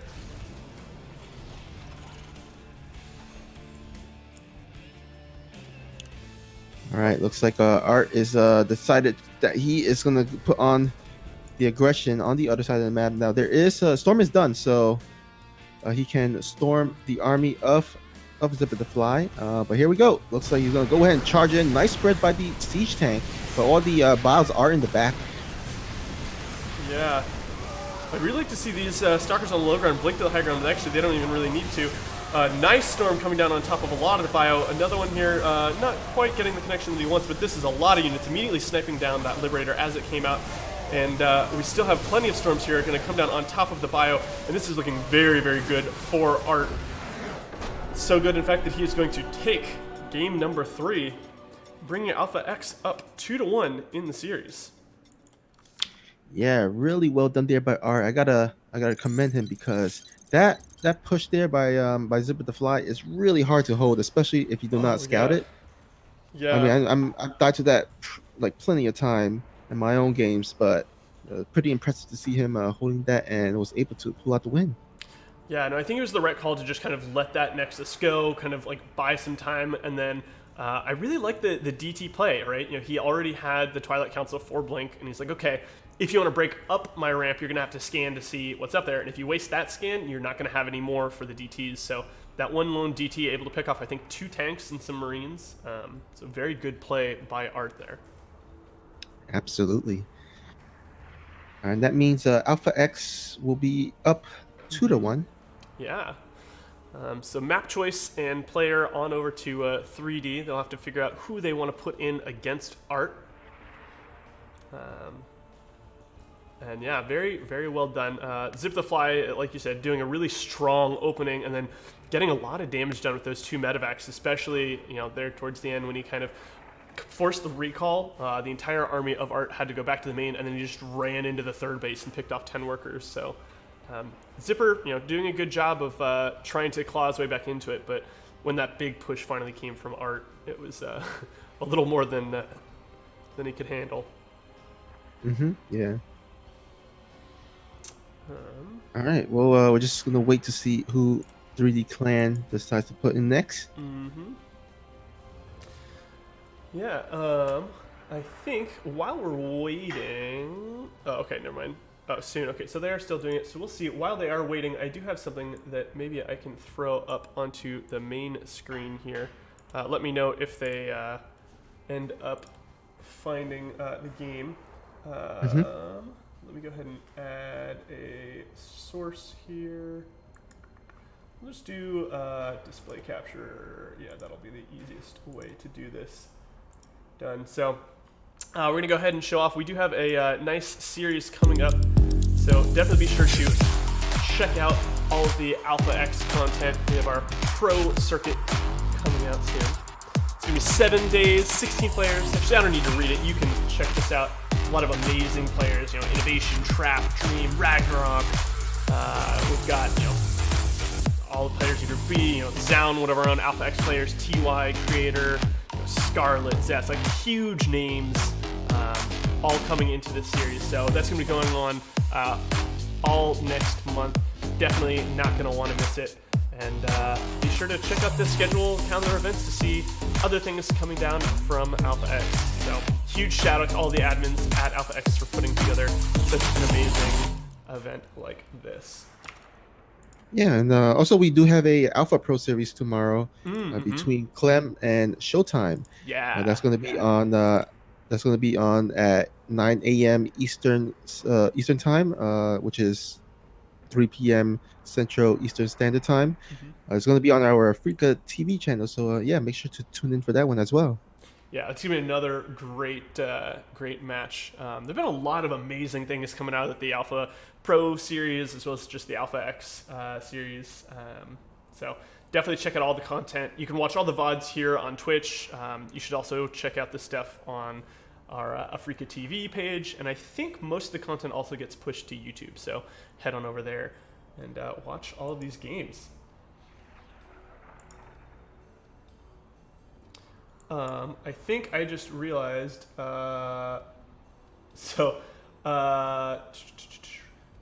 All right, looks like Art is decided that he is gonna put on the aggression on the other side of the map. Now there is Storm is done, so he can storm the army of Zipper the Fly. But here we go. Looks like he's gonna go ahead and charge in. Nice spread by the siege tank, but all the biles are in the back. Yeah. I'd really like to see these stalkers on the low ground blink to the high ground, but actually they don't even really need to. Nice storm coming down on top of a lot of the bio. Another one here, not quite getting the connection that he wants, but this is a lot of units immediately sniping down that Liberator as it came out. And we still have plenty of storms here going to come down on top of the bio, and this is looking very, very good for Art. So good, in fact, that he is going to take game number 3, bringing Alpha X up 2-1 in the series. Yeah, really well done there by Art. I gotta commend him because that push there by Zipper the Fly is really hard to hold, especially if you do not Oh scout yeah, it. I mean, yeah. I've died to that like plenty of time in my own games, but pretty impressive to see him holding that and was able to pull out the win. Yeah, no, I think it was the right call to just kind of let that Nexus go, kind of like buy some time, and then I really like the DT play, right? You know, he already had the Twilight Council for Blink, and he's like, okay, if you want to break up my ramp, you're gonna have to scan to see what's up there, and if you waste that scan, you're not gonna have any more for the DTs. So that one lone DT able to pick off, I think, 2 tanks and some Marines. So very good play by Art there. Absolutely, and that means Alpha X will be up 2-1. Yeah. So map choice and player on over to 3D. They'll have to figure out who they want to put in against Art. And yeah, very, very well done. Zip the Fly, like you said, doing a really strong opening and then getting a lot of damage done with those 2 medevacs, especially, you know, there towards the end when he kind of forced the recall. The entire army of Art had to go back to the main, and then he just ran into the 3rd base and picked off 10 workers. So Zipper, you know, doing a good job of trying to claw his way back into it, but when that big push finally came from Art, it was a little more than he could handle. Yeah. All right. Well, we're just gonna wait to see who 3D Clan decides to put in next. Yeah, I think while we're waiting... Oh, okay, never mind. Oh, soon. Okay, so they are still doing it. So we'll see. While they are waiting, I do have something that maybe I can throw up onto the main screen here. Let me know if they end up finding the game. Let me go ahead and add a source here. We'll just do display capture. Yeah, that'll be the easiest way to do this. Done. So we're going to go ahead and show off. We do have a nice series coming up, so definitely be sure to check out all of the Alpha X content. We have our pro circuit coming out soon. It's going to be 7 days, 16 players. Actually, I don't need to read it. You can check this out. A lot of amazing players, you know, Innovation, Trap, Dream, Ragnarok. We've got, you know, all the players either be, you know, Zound, one of our own Alpha X players, TY, Creator, you know, Scarlet, Zest, like huge names all coming into this series. So that's going to be going on all next month. Definitely not going to want to miss it. And be sure to check out the schedule calendar events to see other things coming down from Alpha X. So huge shout out to all the admins at Alpha X for putting together such an amazing event like this. Yeah, and also we do have a Alpha Pro series tomorrow between Clem and Showtime. Yeah. That's going to be on. That's going to be on at 9 a.m. Eastern time, which is 3 p.m. Central Eastern Standard Time. It's going to be on our Africa TV channel. So yeah, make sure to tune in for that one as well. Yeah, it's gonna be another great, great match. There've been a lot of amazing things coming out of the Alpha Pro series, as well as just the Alpha X series. So definitely check out all the content. You can watch all the VODs here on Twitch. You should also check out the stuff on our Africa TV page, and I think most of the content also gets pushed to YouTube. So head on over there and watch all of these games. I think I just realized. So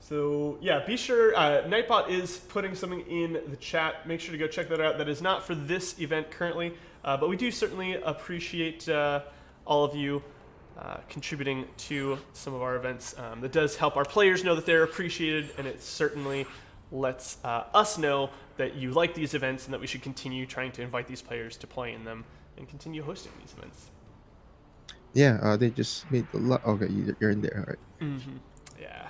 So yeah, be sure, Nightbot is putting something in the chat. Make sure to go check that out. That is not for this event currently, but we do certainly appreciate all of you contributing to some of our events. That does help our players know that they're appreciated, and it certainly lets us know that you like these events and that we should continue trying to invite these players to play in them and continue hosting these events. Yeah, they just made a lot. Okay, you're in there. All right. Yeah.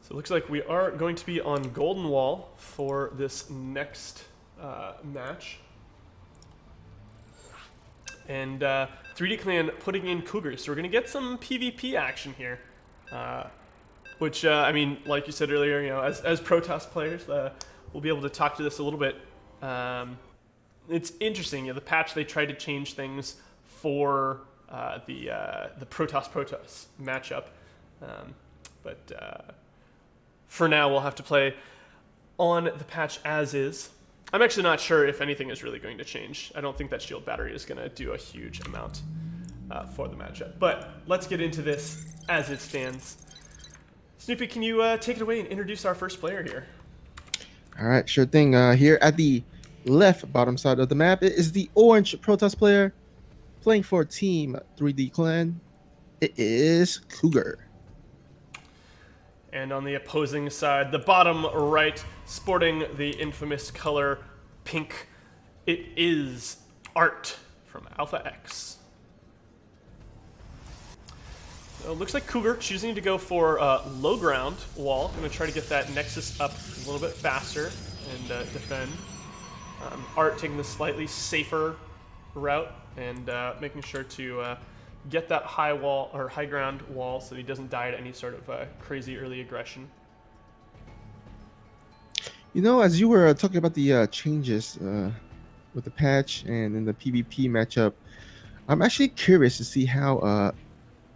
So it looks like we are going to be on Golden Wall for this next match. And 3D Clan putting in Cougars. So we're going to get some PvP action here. Which, I mean, like you said earlier, you know, as Protoss players, we'll be able to talk to this a little bit. It's interesting, you know, the patch, they tried to change things for the Protoss matchup. But for now, we'll have to play on the patch as is. I'm actually not sure if anything is really going to change. I don't think that shield battery is going to do a huge amount for the matchup. But let's get into this as it stands. Snoopy, can you take it away and introduce our first player here? All right, sure thing. Here at the left bottom side of the map, it is the orange Protoss player playing for Team 3D Clan. It is Cougar. And on the opposing side, the bottom right, sporting the infamous color pink, it is Art from Alpha X. So it looks like Cougar choosing to go for low ground wall. Going to try to get that Nexus up a little bit faster and defend. Art taking the slightly safer route and making sure to get that high wall or high ground wall so he doesn't die to any sort of crazy early aggression. You know, as you were talking about the changes with the patch and in the PvP matchup, I'm actually curious to see how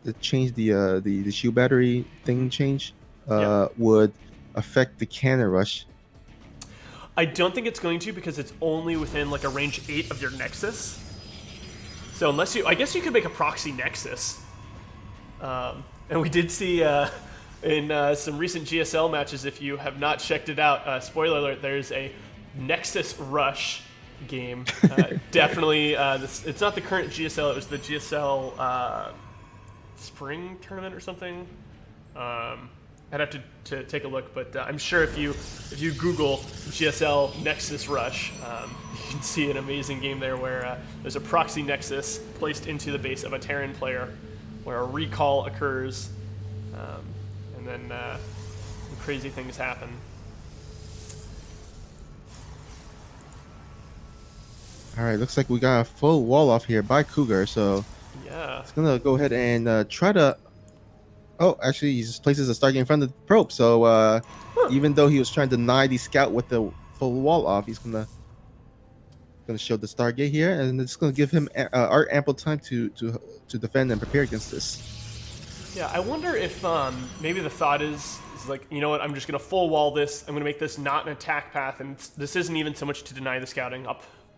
the change the shield battery thing change would affect the cannon rush. I don't think it's going to because it's only within like a range 8 of your Nexus. So unless you, I guess you could make a proxy Nexus. And we did see in some recent GSL matches, if you have not checked it out, spoiler alert, there's a Nexus Rush game. Definitely, it's not the current GSL, it was the GSL spring tournament or something. I'd have to take a look, but I'm sure if you Google GSL Nexus Rush, you can see an amazing game there where there's a proxy Nexus placed into the base of a Terran player, where a recall occurs, and then crazy things happen. All right, looks like we got a full wall off here by Cougar, so Yeah. it's gonna go ahead and try to. Oh, actually, he just places a Stargate in front of the probe. So even though he was trying to deny the scout with the full wall off, he's gonna show the Stargate here, and it's gonna give him Art ample time to defend and prepare against this. Yeah, I wonder if maybe the thought is like, you know what, I'm just going to full wall this. I'm going to make this not an attack path, and this isn't even so much to deny the scouting.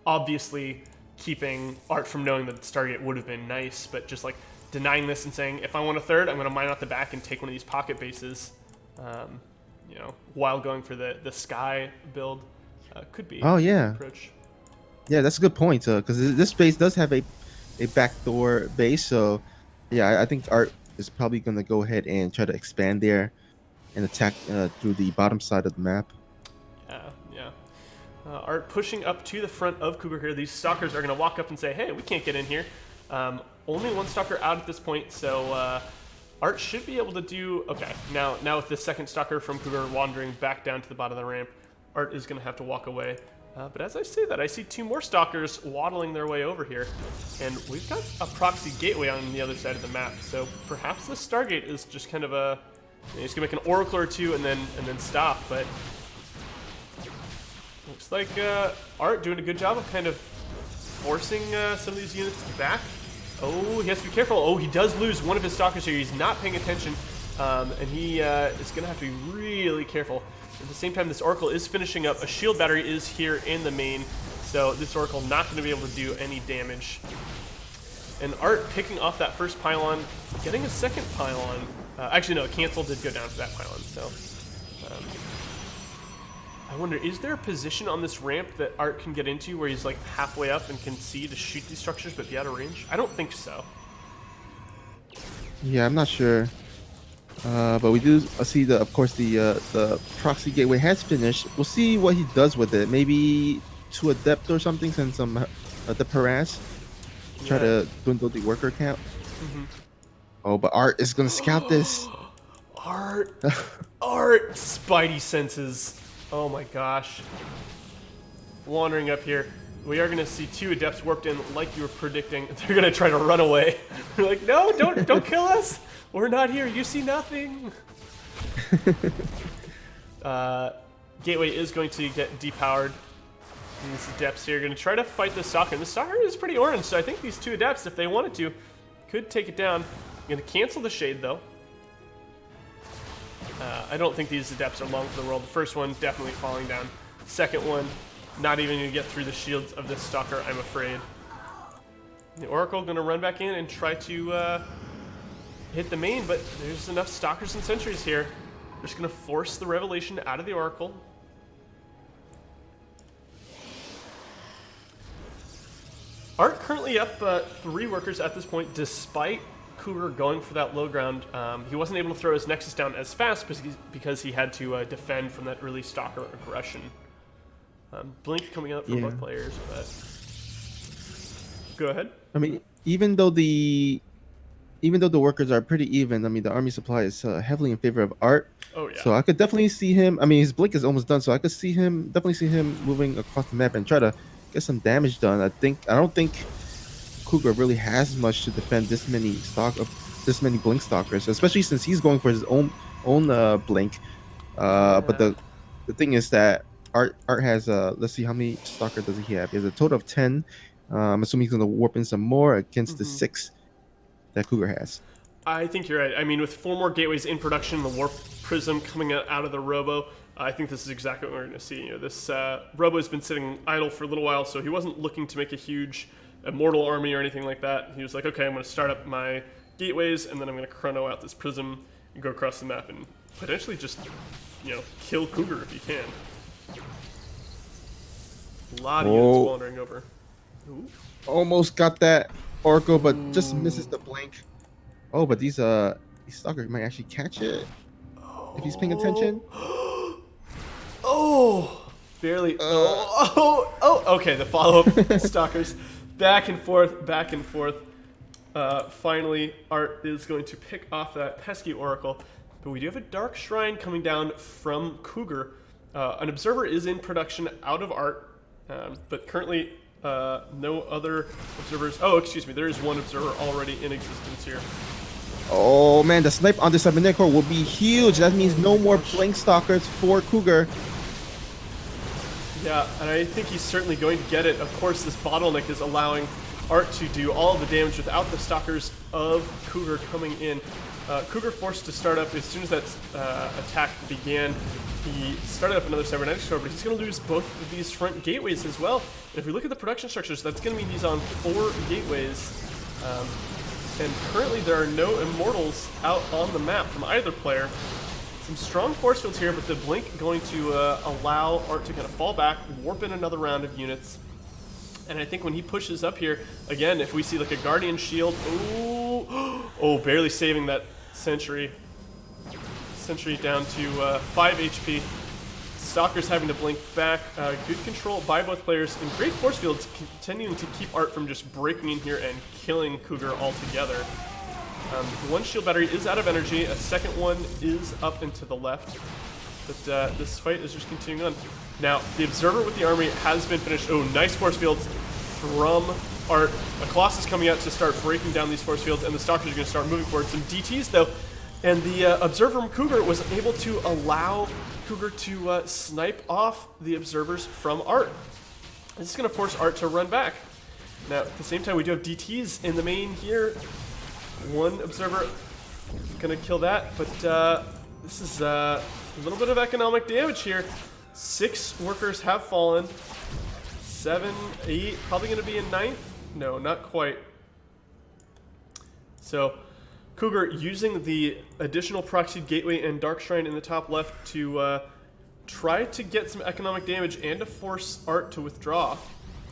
Obviously, keeping Art from knowing that the Stargate would have been nice, but just like denying this and saying, if I want a third, I'm going to mine out the back and take one of these pocket bases, you know, while going for the Sky build. Could be yeah. approach. Yeah, that's a good point, because this base does have a backdoor base, so yeah, I think Art is probably going to go ahead and try to expand there and attack through the bottom side of the map. Yeah. Art pushing up to the front of Cougar here. These stalkers are going to walk up and say, hey, we can't get in here. Only one stalker out at this point, so Art should be able to do... Okay, now with the second stalker from Cougar wandering back down to the bottom of the ramp, Art is going to have to walk away. But as I say that, I see two more stalkers waddling their way over here. And we've got a proxy gateway on the other side of the map, so perhaps the Stargate is just kind of a... He's going to make an Oracle or two and then stop, but... Looks like Art doing a good job of kind of forcing some of these units back. Oh, he has to be careful. Oh, he does lose one of his stalkers here. He's not paying attention, and he is going to have to be really careful. At the same time, this Oracle is finishing up. A shield battery is here in the main, so this Oracle not going to be able to do any damage. And Art picking off that first pylon, getting a second pylon. Actually, no, Cancel did go down for that pylon, so. I wonder, is there a position on this ramp that Art can get into where he's like halfway up and can see to shoot these structures but be out of range? I don't think so. Yeah, I'm not sure. But we do see of course, the proxy gateway has finished. We'll see what he does with it. Maybe to a depth or something, send some the harass, try Yeah. to dwindle the worker count. Oh, but Art is gonna scout this. Art, Art, Spidey senses. Oh my gosh. Wandering up here. We are gonna see 2 adepts warped in like you were predicting. They're gonna try to run away. We're like, no, don't kill us. We're not here. You see nothing. Gateway is going to get depowered. These adepts here are gonna try to fight the Stalker. And the Stalker is pretty orange, so I think these 2 adepts, if they wanted to, could take it down. I'm gonna cancel the Shade though. I don't think these adepts are long for the world. The first one definitely falling down. Second one, not even gonna get through the shields of this Stalker, I'm afraid. The Oracle gonna run back in and try to hit the main, but there's enough Stalkers and Sentries here. They're just gonna force the Revelation out of the Oracle. Art currently up 3 workers at this point, despite Cougar going for that low ground. He wasn't able to throw his Nexus down as fast because he had to defend from that early Stalker aggression. Blink coming up for both players, but go ahead. I mean, even though the workers are pretty even, I mean, the army supply is heavily in favor of Art. Oh yeah. So I could definitely see him. I mean, his blink is almost done, so I could definitely see him moving across the map and try to get some damage done. I don't think Cougar really has much to defend this many blink stalkers, especially since he's going for his own blink. But the thing is that Art has let's see, how many stalker does he have? He has a total of 10. I'm assuming he's gonna warp in some more against the 6 that Cougar has. I think you're right. I mean, with 4 more gateways in production, the Warp Prism coming out of the Robo, I think this is exactly what we're going to see. You know, this Robo has been sitting idle for a little while, so he wasn't looking to make a huge immortal army or anything like that. He was like, okay, I'm going to start up my gateways, and then I'm going to chrono out this Prism and go across the map and potentially just, you know, kill Cougar if he can. A lot of units wandering over. Ooh. Almost got that Oracle, but just misses the blink. Oh, but these stalkers might actually catch it if he's paying attention. Oh, barely. Okay, the follow-up stalkers. Back and forth, back and forth. Finally, Art is going to pick off that pesky Oracle. But we do have a Dark Shrine coming down from Cougar. An Observer is in production out of Art, but currently no other Observers. Oh, excuse me, there is one Observer already in existence here. Oh man, the snipe on this Core will be huge. That means no more blink stalkers for Cougar. Yeah, and I think he's certainly going to get it. Of course, this bottleneck is allowing Art to do all of the damage without the stalkers of Cougar coming in. Cougar forced to start up as soon as that attack began. He started up another cybernetics core, but he's going to lose both of these front gateways as well. And if we look at the production structures, that's going to mean he's on 4 gateways. And currently there are no immortals out on the map from either player. Some strong force fields here, but the blink going to allow Art to kind of fall back, warp in another round of units. And I think when he pushes up here, again, if we see like a Guardian Shield, oh, barely saving that Sentry. Sentry down to 5 HP. Stalkers having to blink back. Good control by both players. And great force fields continuing to keep Art from just breaking in here and killing Cougar altogether. One shield battery is out of energy. A second one is up and to the left. But this fight is just continuing on. Now, the Observer with the army has been finished. Oh, nice force fields from Art. A Colossus coming out to start breaking down these force fields, and the Stalkers are going to start moving forward. Some DTs, though. And the Observer from Cougar was able to allow Cougar to snipe off the Observers from Art. This is going to force Art to run back. Now, at the same time, we do have DTs in the main here. One Observer going to kill that, but this is a little bit of economic damage here. 6 workers have fallen. 7, 8, probably going to be in 9th. No, not quite. So Cougar using the additional proxied gateway and dark shrine in the top left to try to get some economic damage and to force Art to withdraw.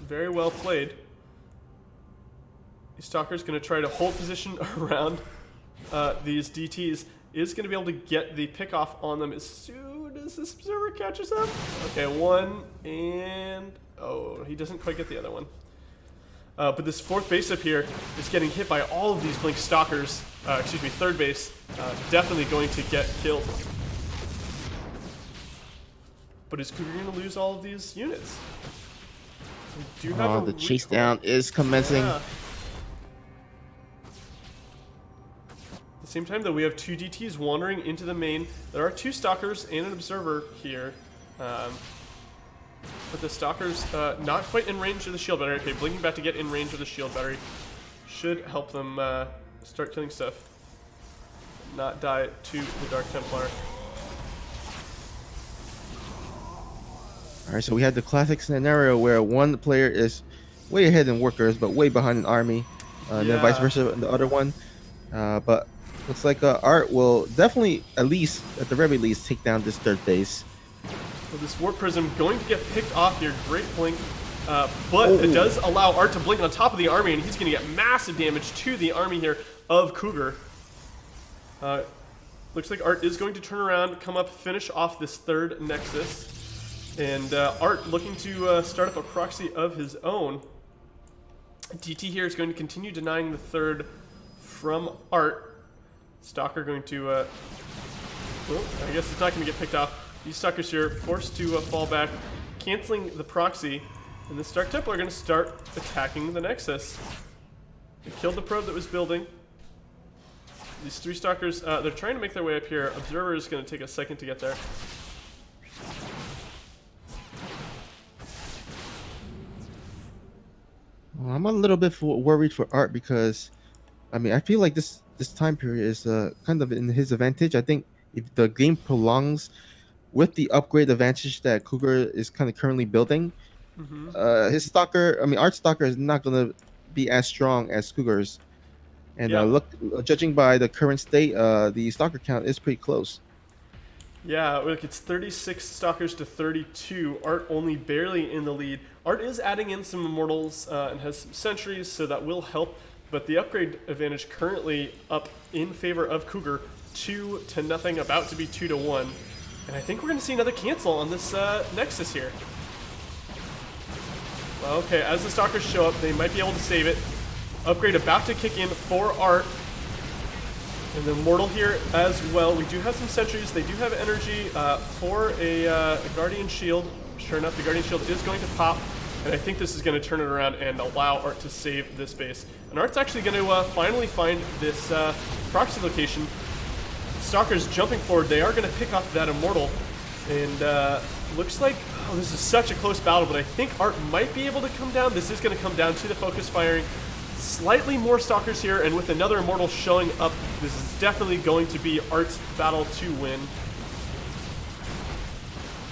Very well played. The Stalker's going to try to hold position around these DTs. Is going to be able to get the pick off on them as soon as this observer catches up. Okay, one, and oh, he doesn't quite get the other one. But this fourth base up here is getting hit by all of these Blink Stalkers. Excuse me, third base. Definitely going to get killed. But is Cougar going to lose all of these units? We do have The chase down is commencing. Yeah. At the same time, though, we have two DTs wandering into the main. There are two Stalkers and an Observer here. But the Stalker's not quite in range of the shield battery. Okay, blinking back to get in range of the shield battery. Should help them start killing stuff. Not die to the Dark Templar. All right, so we had the classic scenario where one player is way ahead in workers, but way behind an army, and then vice versa the other one. But looks like Art will definitely, at the very least, take down this third base. So this Warp Prism going to get picked off here. Great blink. But it does allow Art to blink on top of the army, and he's going to get massive damage to the army here of Cougar. Looks like Art is going to turn around, come up, finish off this third Nexus. And Art looking to start up a proxy of his own. DT here is going to continue denying the third from Art. Stalker going to... well, I guess it's not going to get picked off. These Stalkers here forced to fall back, canceling the proxy. And the Dark Templar are going to start attacking the Nexus. They killed the probe that was building. These three Stalkers, they're trying to make their way up here. Observer is going to take a second to get there. Well, I'm a little bit worried for Art because, I mean, I feel like this time period is kind of in his advantage. I think if the game prolongs with the upgrade advantage that Cougar is kind of currently building, his Stalker, I mean, Art Stalker is not going to be as strong as Cougar's. And judging by the current state, the Stalker count is pretty close. Yeah, look, it's 36 Stalkers to 32. Art only barely in the lead. Art is adding in some Immortals and has some Sentries, so that will help. But the upgrade advantage currently up in favor of Cougar, 2-0, about to be 2-1. And I think we're going to see another cancel on this Nexus here. Okay, as the Stalkers show up, they might be able to save it. Upgrade about to kick in for Art. And the Immortal here as well. We do have some Sentries. They do have energy for a Guardian Shield. Sure enough, the Guardian Shield is going to pop. And I think this is going to turn it around and allow Art to save this base. And Art's actually going to finally find this proxy location. Stalkers jumping forward. They are going to pick off that Immortal. And looks like, oh, this is such a close battle, but I think Art might be able to come down. This is going to come down to the focus firing. Slightly more Stalkers here, and with another Immortal showing up, this is definitely going to be Art's battle to win.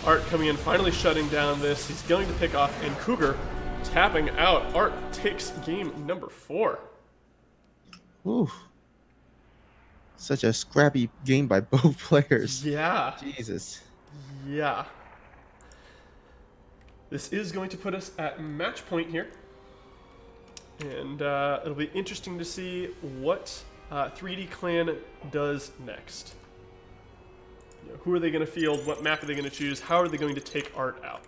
Art coming in, finally shutting down this. He's going to pick off, and Cougar tapping out. Art takes game number 4. Ooh. Such a scrappy game by both players. Yeah. Jesus. Yeah. This is going to put us at match point here. And it'll be interesting to see what 3D Clan does next. You know, who are they going to field? What map are they going to choose? How are they going to take Art out?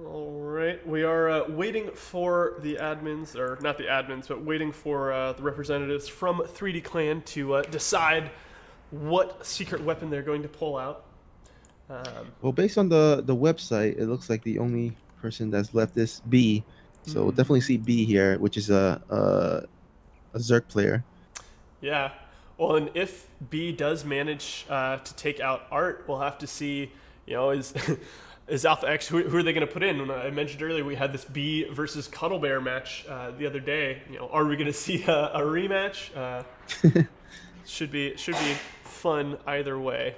All right, we are waiting for the admins, or not the admins, but waiting for the representatives from 3D Clan to decide what secret weapon they're going to pull out. Well, based on the website, it looks like the only person that's left is B. So we'll definitely see B here, which is a Zerg player. Yeah. Well, and if B does manage to take out Art, we'll have to see, you know, is Alpha X, who are they going to put in? I mentioned earlier we had this B versus Cuddle Bear match the other day. You know, are we going to see a rematch? Should be fun either way.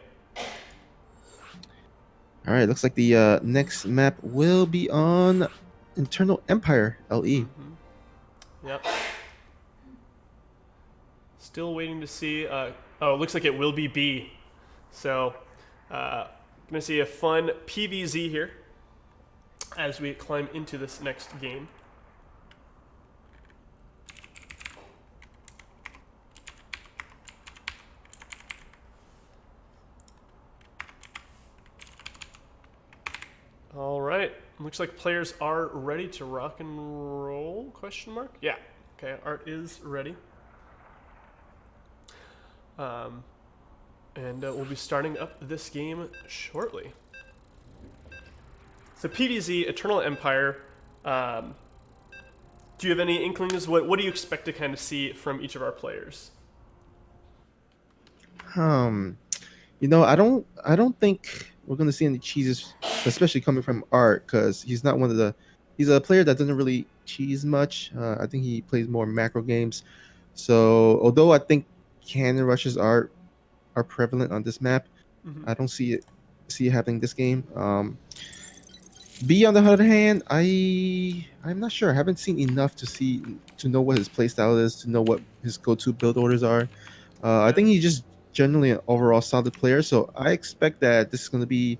All right, looks like the next map will be on Internal Empire LE. Yep. Still waiting to see. Oh, it looks like it will be B. So, gonna see a fun PVZ here as we climb into this next game. All right. Looks like players are ready to rock and roll? Question mark. Yeah. Okay. Art is ready. Um, and we'll be starting up this game shortly. So PVZ, Eternal Empire. Um, do you have any inklings? What do you expect to kind of see from each of our players? Um, I don't think we're gonna see any cheeses, especially coming from Art, because he's not one of the. He's a player that doesn't really cheese much. I think he plays more macro games. So although I think cannon rushes are prevalent on this map, I don't see it happening this game. B on the other hand, I'm not sure. I haven't seen enough to know what his playstyle is, to know what his go-to build orders are. I Yeah. think he's just generally an overall solid player. So I expect that this is going to be.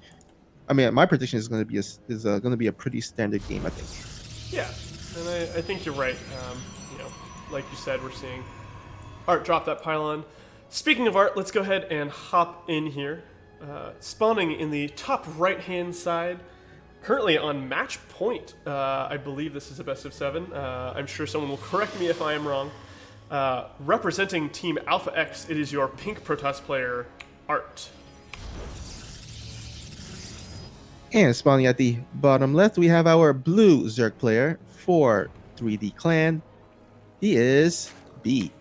I mean, my prediction is going to be going to be a pretty standard game. I think. Yeah. And I think you're right. You know, like you said, we're seeing Art drop that pylon. Speaking of Art, let's go ahead and hop in here. Spawning in the top right-hand side, currently on match point. I believe this is a best of 7. I'm sure someone will correct me if I am wrong. Representing Team Alpha X, it is your pink Protoss player, Art. And spawning at the bottom left, we have our blue Zerg player for 3D Clan. He is B.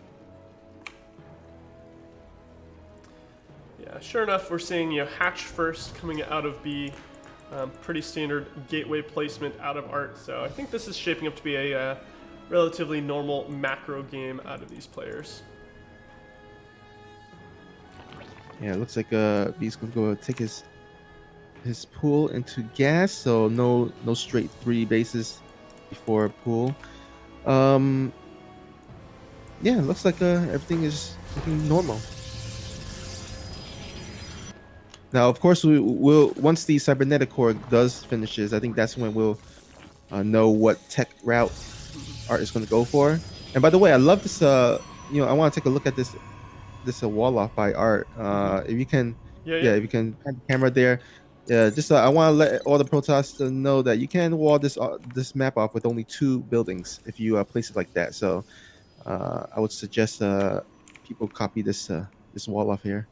Yeah, sure enough, we're seeing Hatch first coming out of B. Pretty standard gateway placement out of Art. So I think this is shaping up to be a relatively normal macro game out of these players. Yeah, it looks like B's gonna go take his pool into gas, so no straight 3 bases before pool. Um, yeah, it looks like everything is looking normal. Now, of course, we will once the cybernetic core does finishes. I think that's when we'll know what tech route Art is going to go for. And by the way, I love this. I want to take a look at this wall off by Art. If you can, Yeah, yeah. yeah, if you can have the camera there. Yeah, just I want to let all the Protoss know that you can wall this map off with only 2 buildings if you place it like that. So I would suggest people copy this wall off here.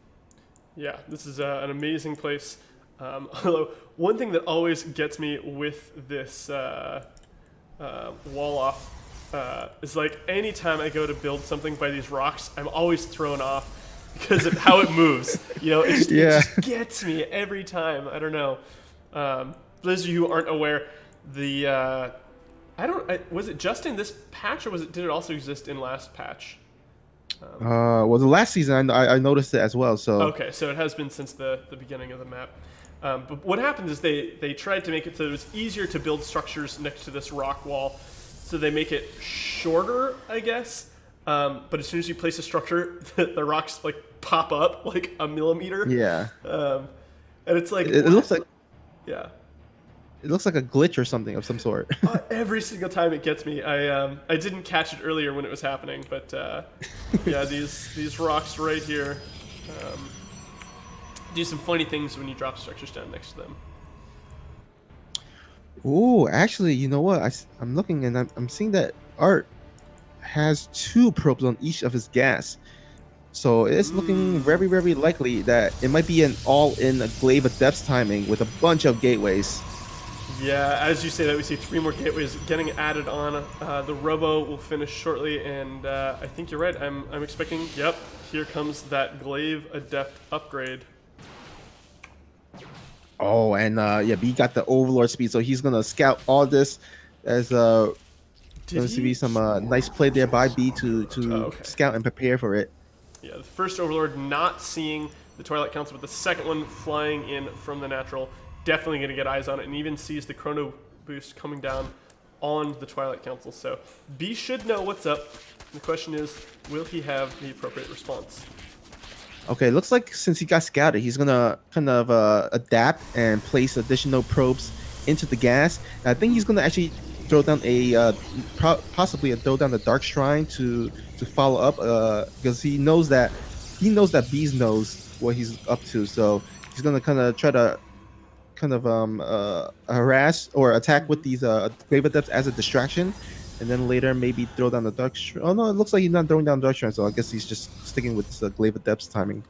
Yeah, this is an amazing place. Although one thing that always gets me with this wall off is like anytime I go to build something by these rocks, I'm always thrown off because of how it moves. It Yeah, just gets me every time. I don't know. For those of you who aren't aware, the was it just in this patch or did it also exist in last patch? well, the last season I noticed it as well. So Okay, so it has been since the beginning of the map. But what happened is they tried to make it so it was easier to build structures next to this rock wall. So they make it shorter, I guess. But as soon as you place a structure, the rocks like pop up like a millimeter. yeah, Um, and it's like, it looks what? like Yeah. it looks like a glitch or something of some sort. Every single time it gets me. I didn't catch it earlier when it was happening, but yeah, these rocks right here do some funny things when you drop structures down next to them. Oh, actually, you know what? I'm looking and I'm seeing that Art has 2 probes on each of his gas. So it's looking very, very likely that it might be an all-in glaive of depth timing with a bunch of gateways. Yeah, as you say that, we see 3 more gateways getting added on. The Robo will finish shortly, and I think you're right. I'm expecting. Yep, here comes that Glaive Adept upgrade. Oh, and yeah, B got the Overlord speed, so he's gonna scout all this. As Did going to he? be some nice play there by B Oh, to okay. scout and prepare for it. Yeah, the first Overlord not seeing the Twilight Council, but the second one flying in from the natural definitely going to get eyes on it and even sees the chrono boost coming down on the Twilight Council. So B should know what's up. The question is, will he have the appropriate response? Okay, looks like since he got scouted, he's gonna kind of adapt and place additional probes into the gas. And I think he's gonna actually throw down a possibly a throw down the Dark Shrine to follow up because he knows that Bees knows what he's up to, so he's gonna kind of try to kind of harass or attack with these Grave Adepts as a distraction, and then later maybe throw down the Dark Shrine. Oh no, it looks like he's not throwing down Dark Shrine, so I guess he's just sticking with this Glaive Adepts timing.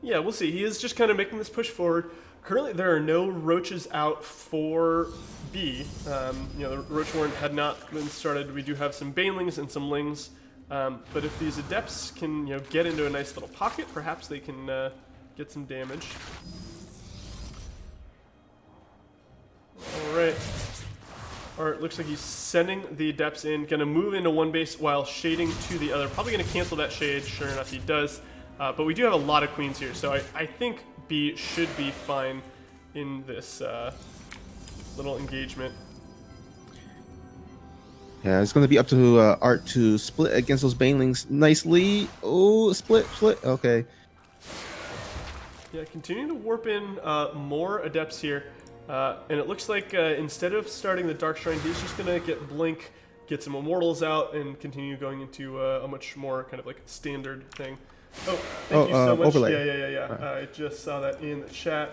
Yeah, we'll see. He is just kind of making this push forward. Currently, there are no roaches out for B. The roach warrant had not been started. We do have some banelings and some lings, but if these adepts can, get into a nice little pocket, perhaps they can get some damage. All right. All right, looks like he's sending the adepts in. Going to move into one base while shading to the other. Probably going to cancel that shade. Sure enough, he does. But we do have a lot of queens here, so I think B should be fine in this little engagement. Yeah, it's going to be up to Art to split against those banelings nicely. Oh, split. Okay. Yeah, continuing to warp in more adepts here. And it looks like instead of starting the Dark Shrine, he's just going to get Blink, get some Immortals out, and continue going into a much more kind of like standard thing. Oh, thank you so much. Overlay. Yeah. I just saw that in the chat.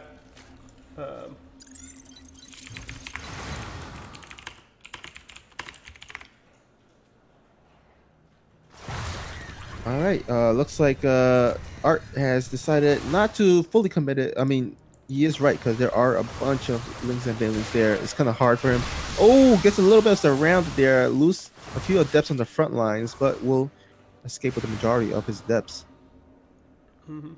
All right. Looks like Art has decided not to fully commit it. I mean, he is right because there are a bunch of links and banelings there. It's kind of hard for him. Oh, gets a little bit of surrounded there. Lose a few adepts on the front lines, but will escape with the majority of his adepts. Mm-hmm.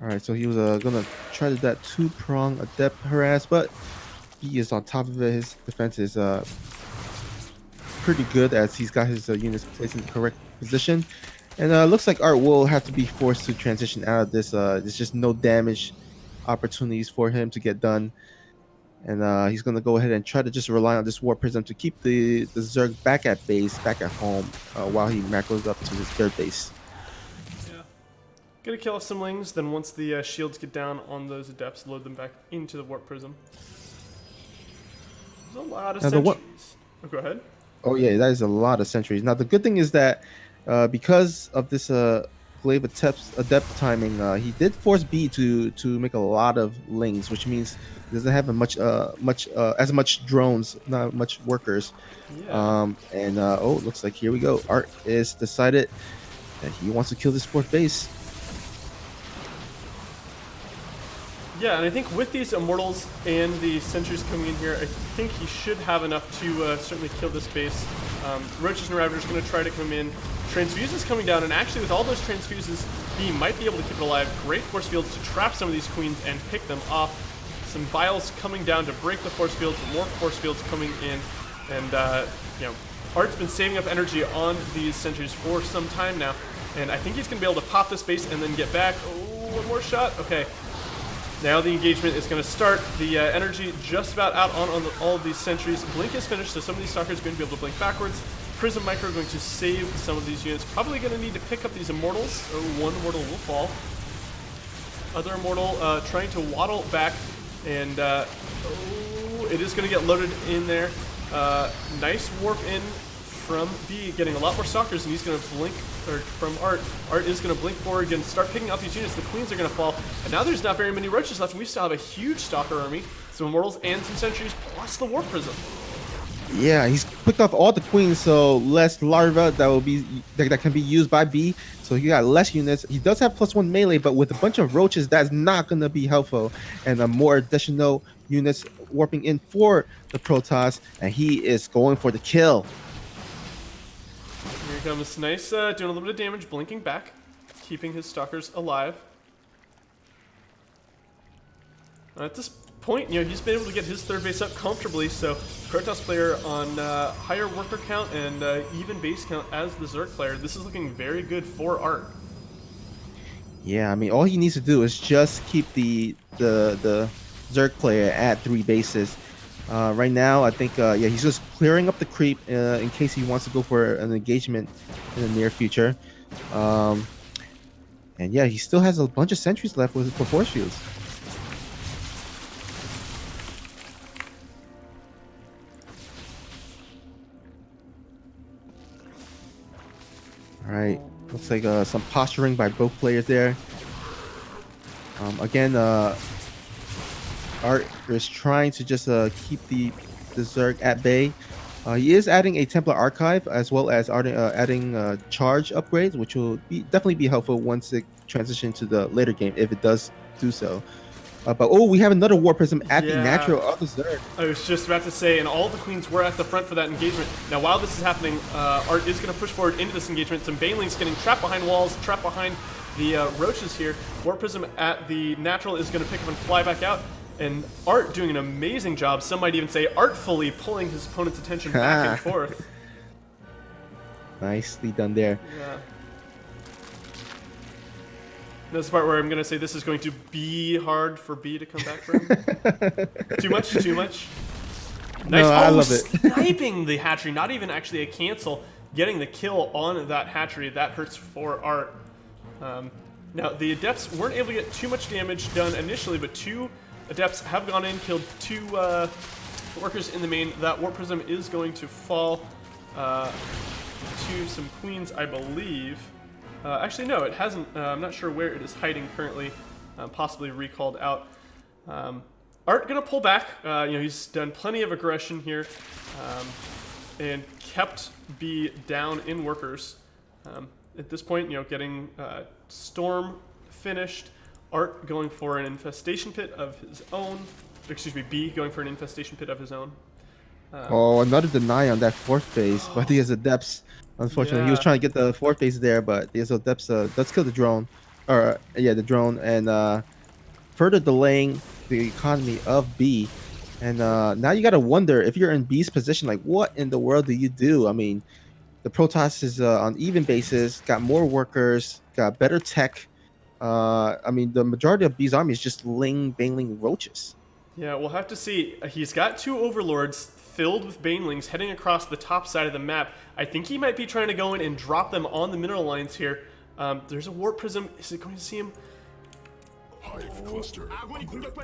All right, so he was gonna try to that two-prong adept harass, but he is on top of it. His defense is pretty good as he's got his units placed in the correct position. And looks like Art will have to be forced to transition out of this. There's just no damage opportunities for him to get done. And he's going to go ahead and try to just rely on this War Prism to keep the Zerg back at base, back at home, while he macros up to his third base. Yeah. Gonna kill off some lings, then once the shields get down on those adepts, load them back into the Warp Prism. There's a lot of sentries. Oh, go ahead. Oh yeah, that is a lot of sentries. Now the good thing is that because of this Glaive adept timing, he did force B to make a lot of lings, which means he doesn't have as much drones, not much workers. Yeah. Oh, looks like here we go. Art is decided that he wants to kill this fourth base. Yeah, and I think with these Immortals and the Sentries coming in here, I think he should have enough to certainly kill this base. Roaches and Ravagers going to try to come in. Transfuses coming down, and actually with all those Transfuses, he might be able to keep it alive. Great force fields to trap some of these queens and pick them off. Some Biles coming down to break the force fields, more force fields coming in. And, Art's been saving up energy on these Sentries for some time now. And I think he's going to be able to pop this base and then get back. Oh, one more shot. Okay. Now the engagement is going to start. The energy just about out on all of these sentries. Blink is finished, so some of these stalkers are going to be able to blink backwards. Prism Micro going to save some of these units. Probably going to need to pick up these Immortals. Oh, one Immortal will fall. Other Immortal trying to waddle back. And it is going to get loaded in there. Nice warp in from B, getting a lot more stalkers, and he's going to blink, or from Art. Art is going to blink forward again, start picking up these units. The queens are going to fall, and now there's not very many roaches left, and we still have a huge stalker army, some Immortals and some sentries, plus the Warp Prism. Yeah, he's picked off all the queens, so less larva that can be used by B. So he got less units. He does have +1 melee, but with a bunch of roaches, that's not gonna be helpful. And more additional units warping in for the Protoss, and he is going for the kill. Here comes Nice, doing a little bit of damage, blinking back, keeping his stalkers alive. At this point, he's been able to get his third base up comfortably, so Protoss player on higher worker count and even base count as the Zerg player. This is looking very good for Art. Yeah, I mean, all he needs to do is just keep the Zerg player at 3 bases. Right now, I think yeah, he's just clearing up the creep in case he wants to go for an engagement in the near future. Um, and yeah, he still has a bunch of sentries left with for force fields. All right, looks like some posturing by both players there. Again, Art is trying to just keep the Zerg at bay. He is adding a Templar archive as well as adding charge upgrades, which will definitely be helpful once it transitions to the later game if it does do so. But oh, we have another War Prism at the Yeah, natural of the Zerg. I was just about to say, and all the queens were at the front for that engagement. Now, while this is happening, Art is going to push forward into this engagement. Some banelings getting trapped behind walls, trapped behind the roaches here. War Prism at the natural is going to pick up and fly back out. And Art doing an amazing job. Some might even say artfully pulling his opponent's attention back and forth. Nicely done there. Yeah. This is the part where I'm going to say this is going to be hard for B to come back from. Too much? Too much? Nice. No, I love it. Sniping the hatchery. Not even actually a cancel. Getting the kill on that hatchery. That hurts for Art. Now, the Adepts weren't able to get too much damage done initially, but 2 Adepts have gone in, killed 2 workers in the main. That Warp Prism is going to fall to some queens, I believe. Actually, no, it hasn't. I'm not sure where it is hiding currently. Possibly recalled out. Art gonna pull back. He's done plenty of aggression here, and kept B down in workers. At this point, getting Storm finished. Art going for an infestation pit of his own. Excuse me, B going for an infestation pit of his own. Oh, another deny on that 4th base, but he has Adepts. Unfortunately, he was Yeah. trying to get the 4th base there, but the Adepts does kill the drone, or yeah, the drone, and further delaying the economy of B. And now you gotta wonder if you're in B's position, like what in the world do you do? I mean, the Protoss is on even basis, got more workers, got better tech. I mean, the majority of B's army is just bangling roaches. Yeah, we'll have to see. He's got 2 overlords filled with banelings heading across the top side of the map. I think he might be trying to go in and drop them on the mineral lines here. There's a warp prism. Is it going to see him?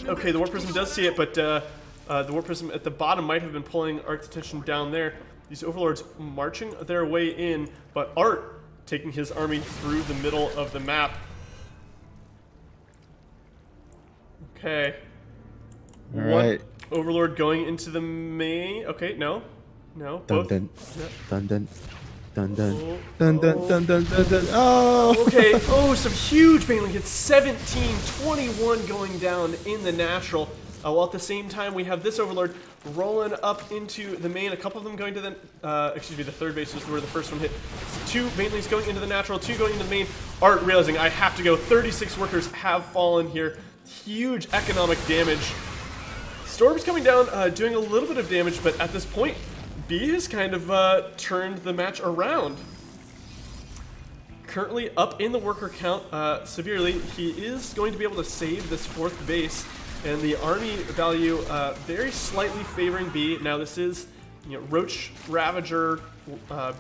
Okay, the warp prism does see it, but the warp prism at the bottom might have been pulling Art's attention down there. These overlords marching their way in, but Art taking his army through the middle of the map. Okay. All right. Overlord going into the main. Okay, no. No. Dun Both. dun dun dun dun dun Oh, dun dun dun dun dun dun. Oh. Okay. Oh, some huge baneling hits. 17, 21 going down in the natural. While at the same time, we have this Overlord rolling up into the main. A couple of them going to the, the third base is where the first one hit. 2 banelings going into the natural, 2 going into the main. Art realizing I have to go. 36 workers have fallen here. Huge economic damage. Storm's coming down, doing a little bit of damage, but at this point, B has kind of turned the match around. Currently up in the worker count severely. He is going to be able to save this 4th base, and the army value very slightly favoring B. Now this is, Roach Ravager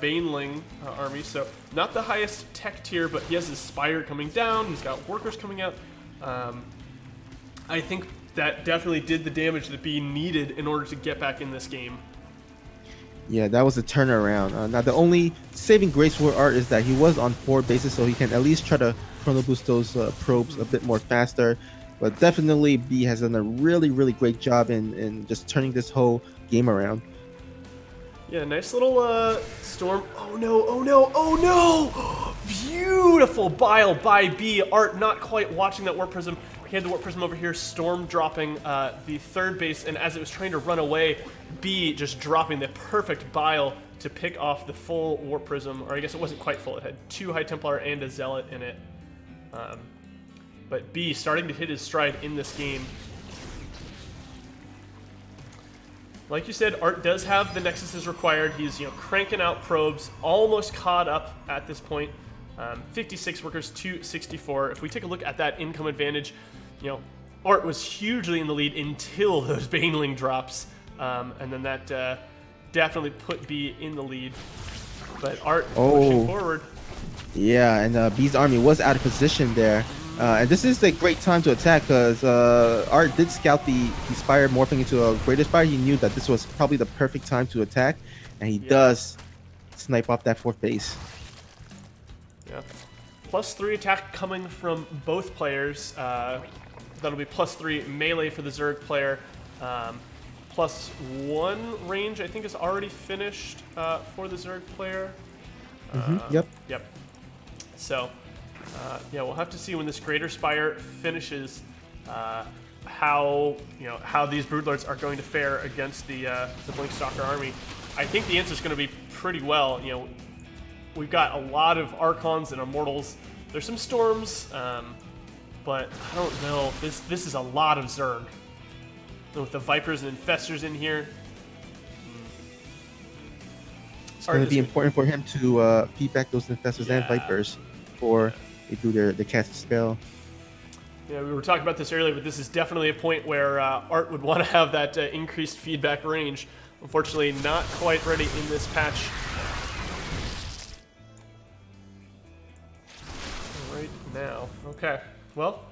Baneling army, so not the highest tech tier, but he has his Spire coming down. He's got workers coming out. I think that definitely did the damage that B needed in order to get back in this game. Yeah, that was a turnaround. Now the only saving grace for Art is that he was on 4 bases, so he can at least try to chrono boost those probes a bit more faster. But definitely B has done a really, really great job in just turning this whole game around. Yeah, nice little storm. Oh no, oh no, oh no! Beautiful bile by B. Art not quite watching that warp prism. He had the warp prism over here, Storm dropping the 3rd base, and as it was trying to run away, B just dropping the perfect bile to pick off the full warp prism, or I guess it wasn't quite full. It had 2 High Templar and a Zealot in it. But B starting to hit his stride in this game. Like you said, Art does have the Nexuses required. He's cranking out probes, almost caught up at this point. 56 workers to 64. If we take a look at that income advantage, Art was hugely in the lead until those Baneling drops, and then that definitely put B in the lead. But Art pushing Oh, forward. yeah, and B's army was out of position there. And this is a great time to attack because Art did scout the Spire morphing into a Greater Spire. He knew that this was probably the perfect time to attack, and he Yeah. does snipe off that fourth base. Yeah. +3 attack coming from both players. That'll be +3 melee for the Zerg player. +1 range, I think, is already finished for the Zerg player. Yep. Yep. So, yeah, we'll have to see when this Greater Spire finishes how these Broodlords are going to fare against the Blinkstalker army. I think the answer is going to be pretty well. We've got a lot of Archons and Immortals. There's some Storms, but I don't know. This is a lot of Zerg. With the Vipers and Infestors in here. It's going to be important for him to feed back those Infestors and Vipers before they do the cast spell. Yeah, we were talking about this earlier, but this is definitely a point where Art would want to have that increased feedback range. Unfortunately, not quite ready in this patch. Right now. Okay, well.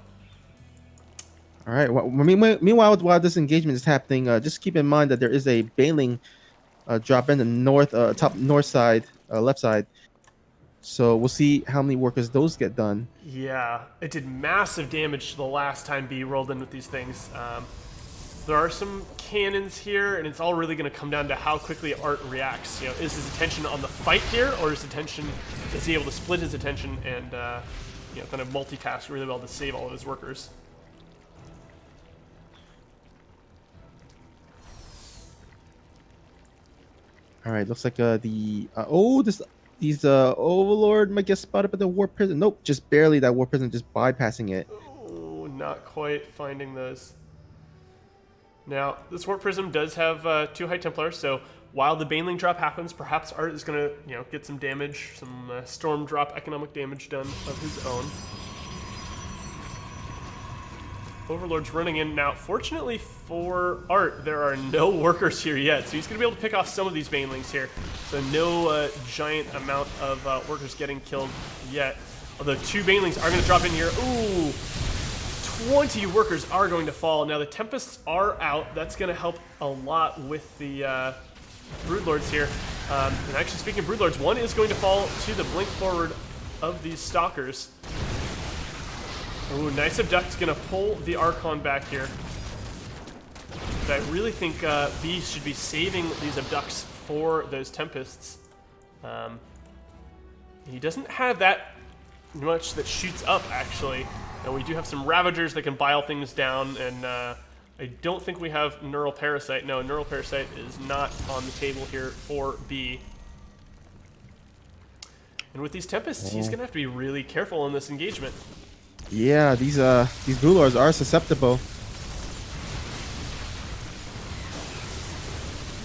All right. Well, meanwhile, while this engagement is happening, just keep in mind that there is a Baneling drop in the north, top north side, left side. So we'll see how many workers those get done. Yeah, it did massive damage the last time B rolled in with these things. There are some cannons here, and it's all really going to come down to how quickly Art reacts. Is his attention on the fight here, or is he able to split his attention and kind of multitask really well to save all of his workers? All right. Looks like these Overlord might get spotted by the War Prison. Nope, just barely. That War Prison just bypassing it. Oh, not quite finding those. Now, this Warp Prism does have 2 High Templars, so while the Baneling drop happens, perhaps Art is going to, get some damage, some Storm drop economic damage done of his own. Overlord's running in. Now, fortunately for Art, there are no workers here yet, so he's going to be able to pick off some of these Banelings here. So no giant amount of workers getting killed yet. Although 2 Banelings are going to drop in here. Ooh! 20 workers are going to fall. Now the Tempests are out. That's going to help a lot with the Broodlords here. And actually, speaking of Broodlords, one is going to fall to the blink forward of these Stalkers. Ooh, nice Abduct's going to pull the Archon back here. But I really think B should be saving these Abducts for those Tempests. He doesn't have that much that shoots up, actually. Now, we do have some Ravagers that can bile things down, and I don't think we have Neural Parasite. No, Neural Parasite is not on the table here for B. And with these Tempests, he's going to have to be really careful in this engagement. Yeah, these Broodlords are susceptible.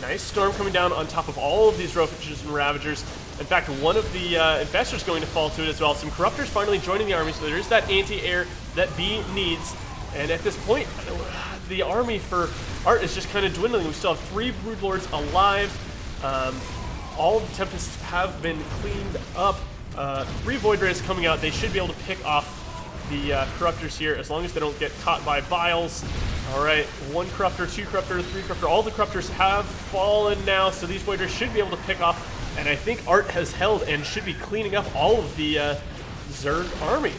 Nice Storm coming down on top of all of these Ravagers and Ravagers. In fact, one of the Infestors going to fall to it as well. Some Corruptors finally joining the army, so there is that anti-air that B needs. And at this point, the army for Art is just kind of dwindling. We still have 3 Broodlords alive. All the Tempests have been cleaned up. 3 Void Rays coming out. They should be able to pick off the Corruptors here as long as they don't get caught by Biles. All right, 1 Corruptor, 2 Corruptor, 3 Corruptor. All the Corruptors have fallen now, so these Void Rays should be able to pick off. And I think Art has held and should be cleaning up all of the Zerg army.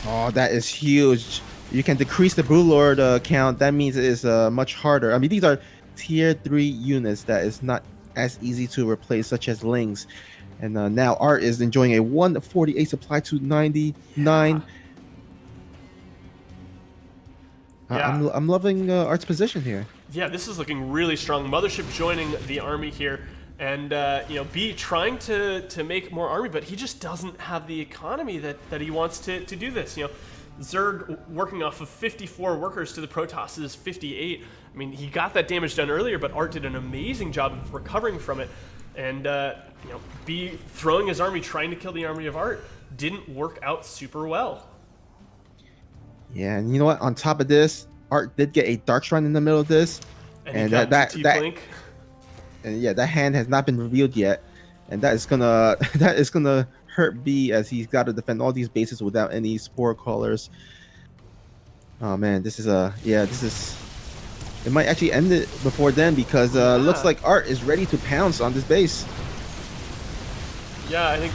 Oh, that is huge. You can decrease the Broodlord count. That means it is much harder. I mean, these are tier 3 units that is not as easy to replace, such as Lings. And now Art is enjoying a 148 supply to 99. Yeah. I'm loving Art's position here. Yeah, this is looking really strong. Mothership joining the army here. And, B trying to make more army, but he just doesn't have the economy that he wants to do this. Zerg working off of 54 workers to the Protoss' 58. I mean, he got that damage done earlier, but Art did an amazing job of recovering from it. and B throwing his army, trying to kill the army of Art, didn't work out super well. Yeah, and you know what? On top of this, Art did get a Dark Shrine in the middle of this, And he and got DT Blink. and yeah, that hand has not been revealed yet, and that is gonna that is gonna hurt B as he's got to defend all these bases without any spore callers. Oh man, this is this is it might actually end it before then because looks Yeah. like Art is ready to pounce on this base. Yeah, I think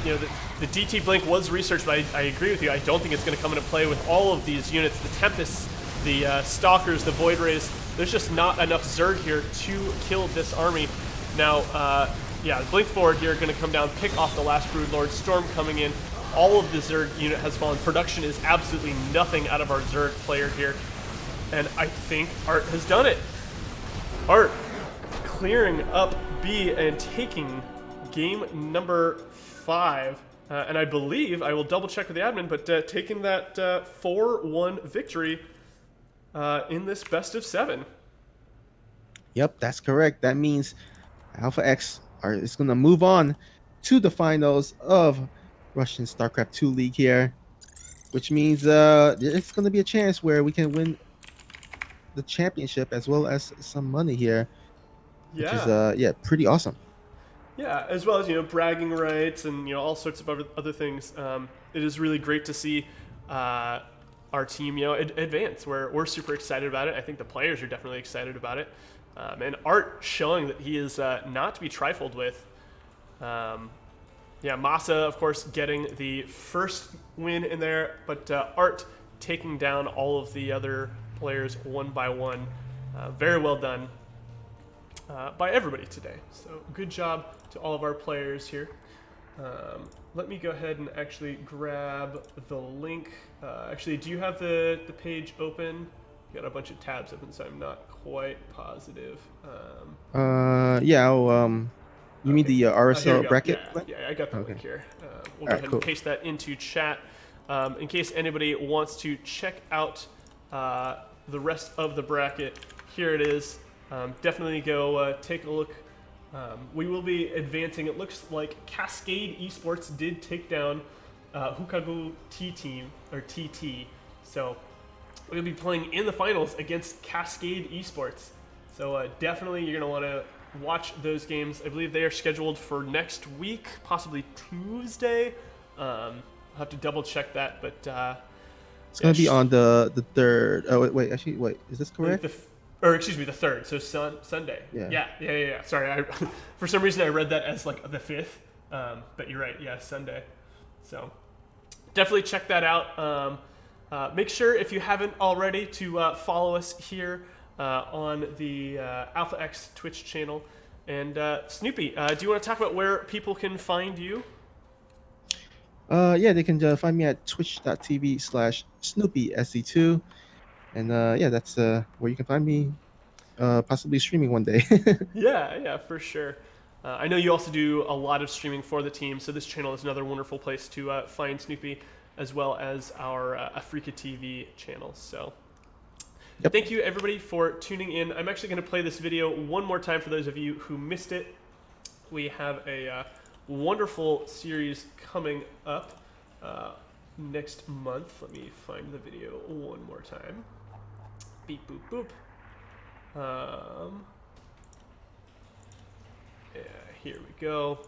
the DT Blink was researched, but I agree with you. I don't think it's going to come into play with all of these units. The Tempests, the Stalkers, the Void Rays. There's just not enough Zerg here to kill this army. Now, the Blink forward here going to come down, pick off the last Broodlord. Storm coming in. All of the Zerg unit has fallen. Production is absolutely nothing out of our Zerg player here. And I think Art has done it. Art clearing up B and taking game number 5. And I believe, I will double check with the admin, but taking that 4-1 victory in this best of 7. Yep, that's correct. That means Alpha X is going to move on to the finals of Russian StarCraft 2 League here, which means there's going to be a chance where we can win the championship as well as some money here, which is Yeah. pretty awesome. Yeah, as well as bragging rights and all sorts of other things. It is really great to see our team advance. We're super excited about it. I think the players are definitely excited about it, and Art showing that he is not to be trifled with. Masa, of course, getting the first win in there, but Art taking down all of the other players one by one. Very well done by everybody today. So good job to all of our players here. Let me go ahead and actually grab the link. Actually, do you have the page open? You got a bunch of tabs open, so I'm not quite positive. You mean the Here we RSL go. bracket? Yeah, I got the Okay. link here. We'll All go right, ahead cool. and paste that into chat. In case anybody wants to check out the rest of the bracket, here it is. Definitely go take a look. We will be advancing. It looks like Cascade Esports did take down Hukagu T-Team, or TT. So we'll be playing in the finals against Cascade Esports. So definitely you're going to want to watch those games. I believe they are scheduled for next week, possibly Tuesday. I'll have to double check that, but It's gonna be on the third. Oh wait, is this correct? The third. So Sunday. Yeah. Yeah. Sorry, for some reason I read that as like the 5th, but you're right. Yeah, Sunday. So definitely check that out. Make sure if you haven't already to follow us here on the Alpha X Twitch channel. And Snoopy, do you want to talk about where people can find you? They can find me at twitch.tv/SnoopySC2, and that's where you can find me, possibly streaming one day. Yeah, for sure. I know you also do a lot of streaming for the team, so this channel is another wonderful place to find Snoopy, as well as our Africa TV channel. So Yep. Thank you everybody for tuning in. I'm actually going to play this video one more time for those of you who missed it. We have a wonderful series coming up next month. Let me find the video one more time. Beep, boop, boop. Here we go.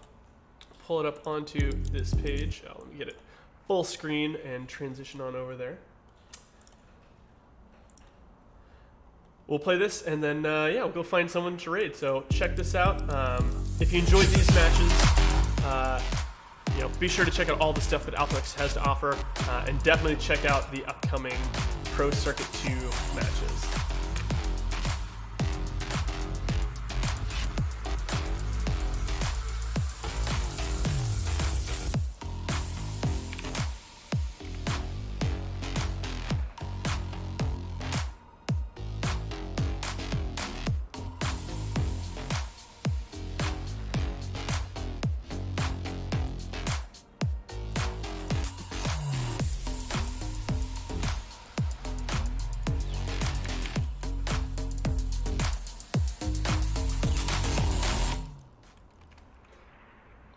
Pull it up onto this page. Let me get it full screen and transition on over there. We'll play this and then we'll go find someone to raid. So check this out. If you enjoyed these matches, be sure to check out all the stuff that AlphaX has to offer, and definitely check out the upcoming Pro Circuit 2 matches.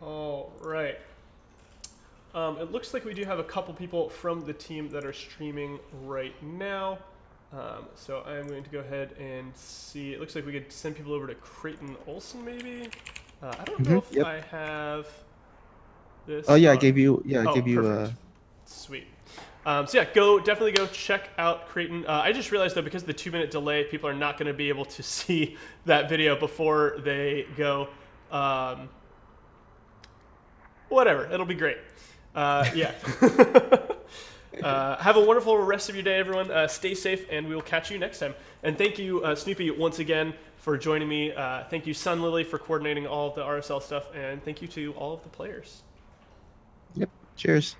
All right. It looks like we do have a couple people from the team that are streaming right now. So I'm going to go ahead and see. It looks like we could send people over to Creighton Olsen, maybe. I don't know if Yep. I have Oh this. yeah, Oh, I oh, gave you perfect. Sweet. So yeah, definitely go check out Creighton. I just realized though, because of the 2 minute delay, people are not going to be able to see that video before they go. Whatever, it'll be great. Yeah. Have a wonderful rest of your day, everyone. Stay safe, and we will catch you next time. And thank you, Snoopy, once again for joining me. Thank you, Sun Lily, for coordinating all of the RSL stuff, and thank you to all of the players. Yep. Cheers.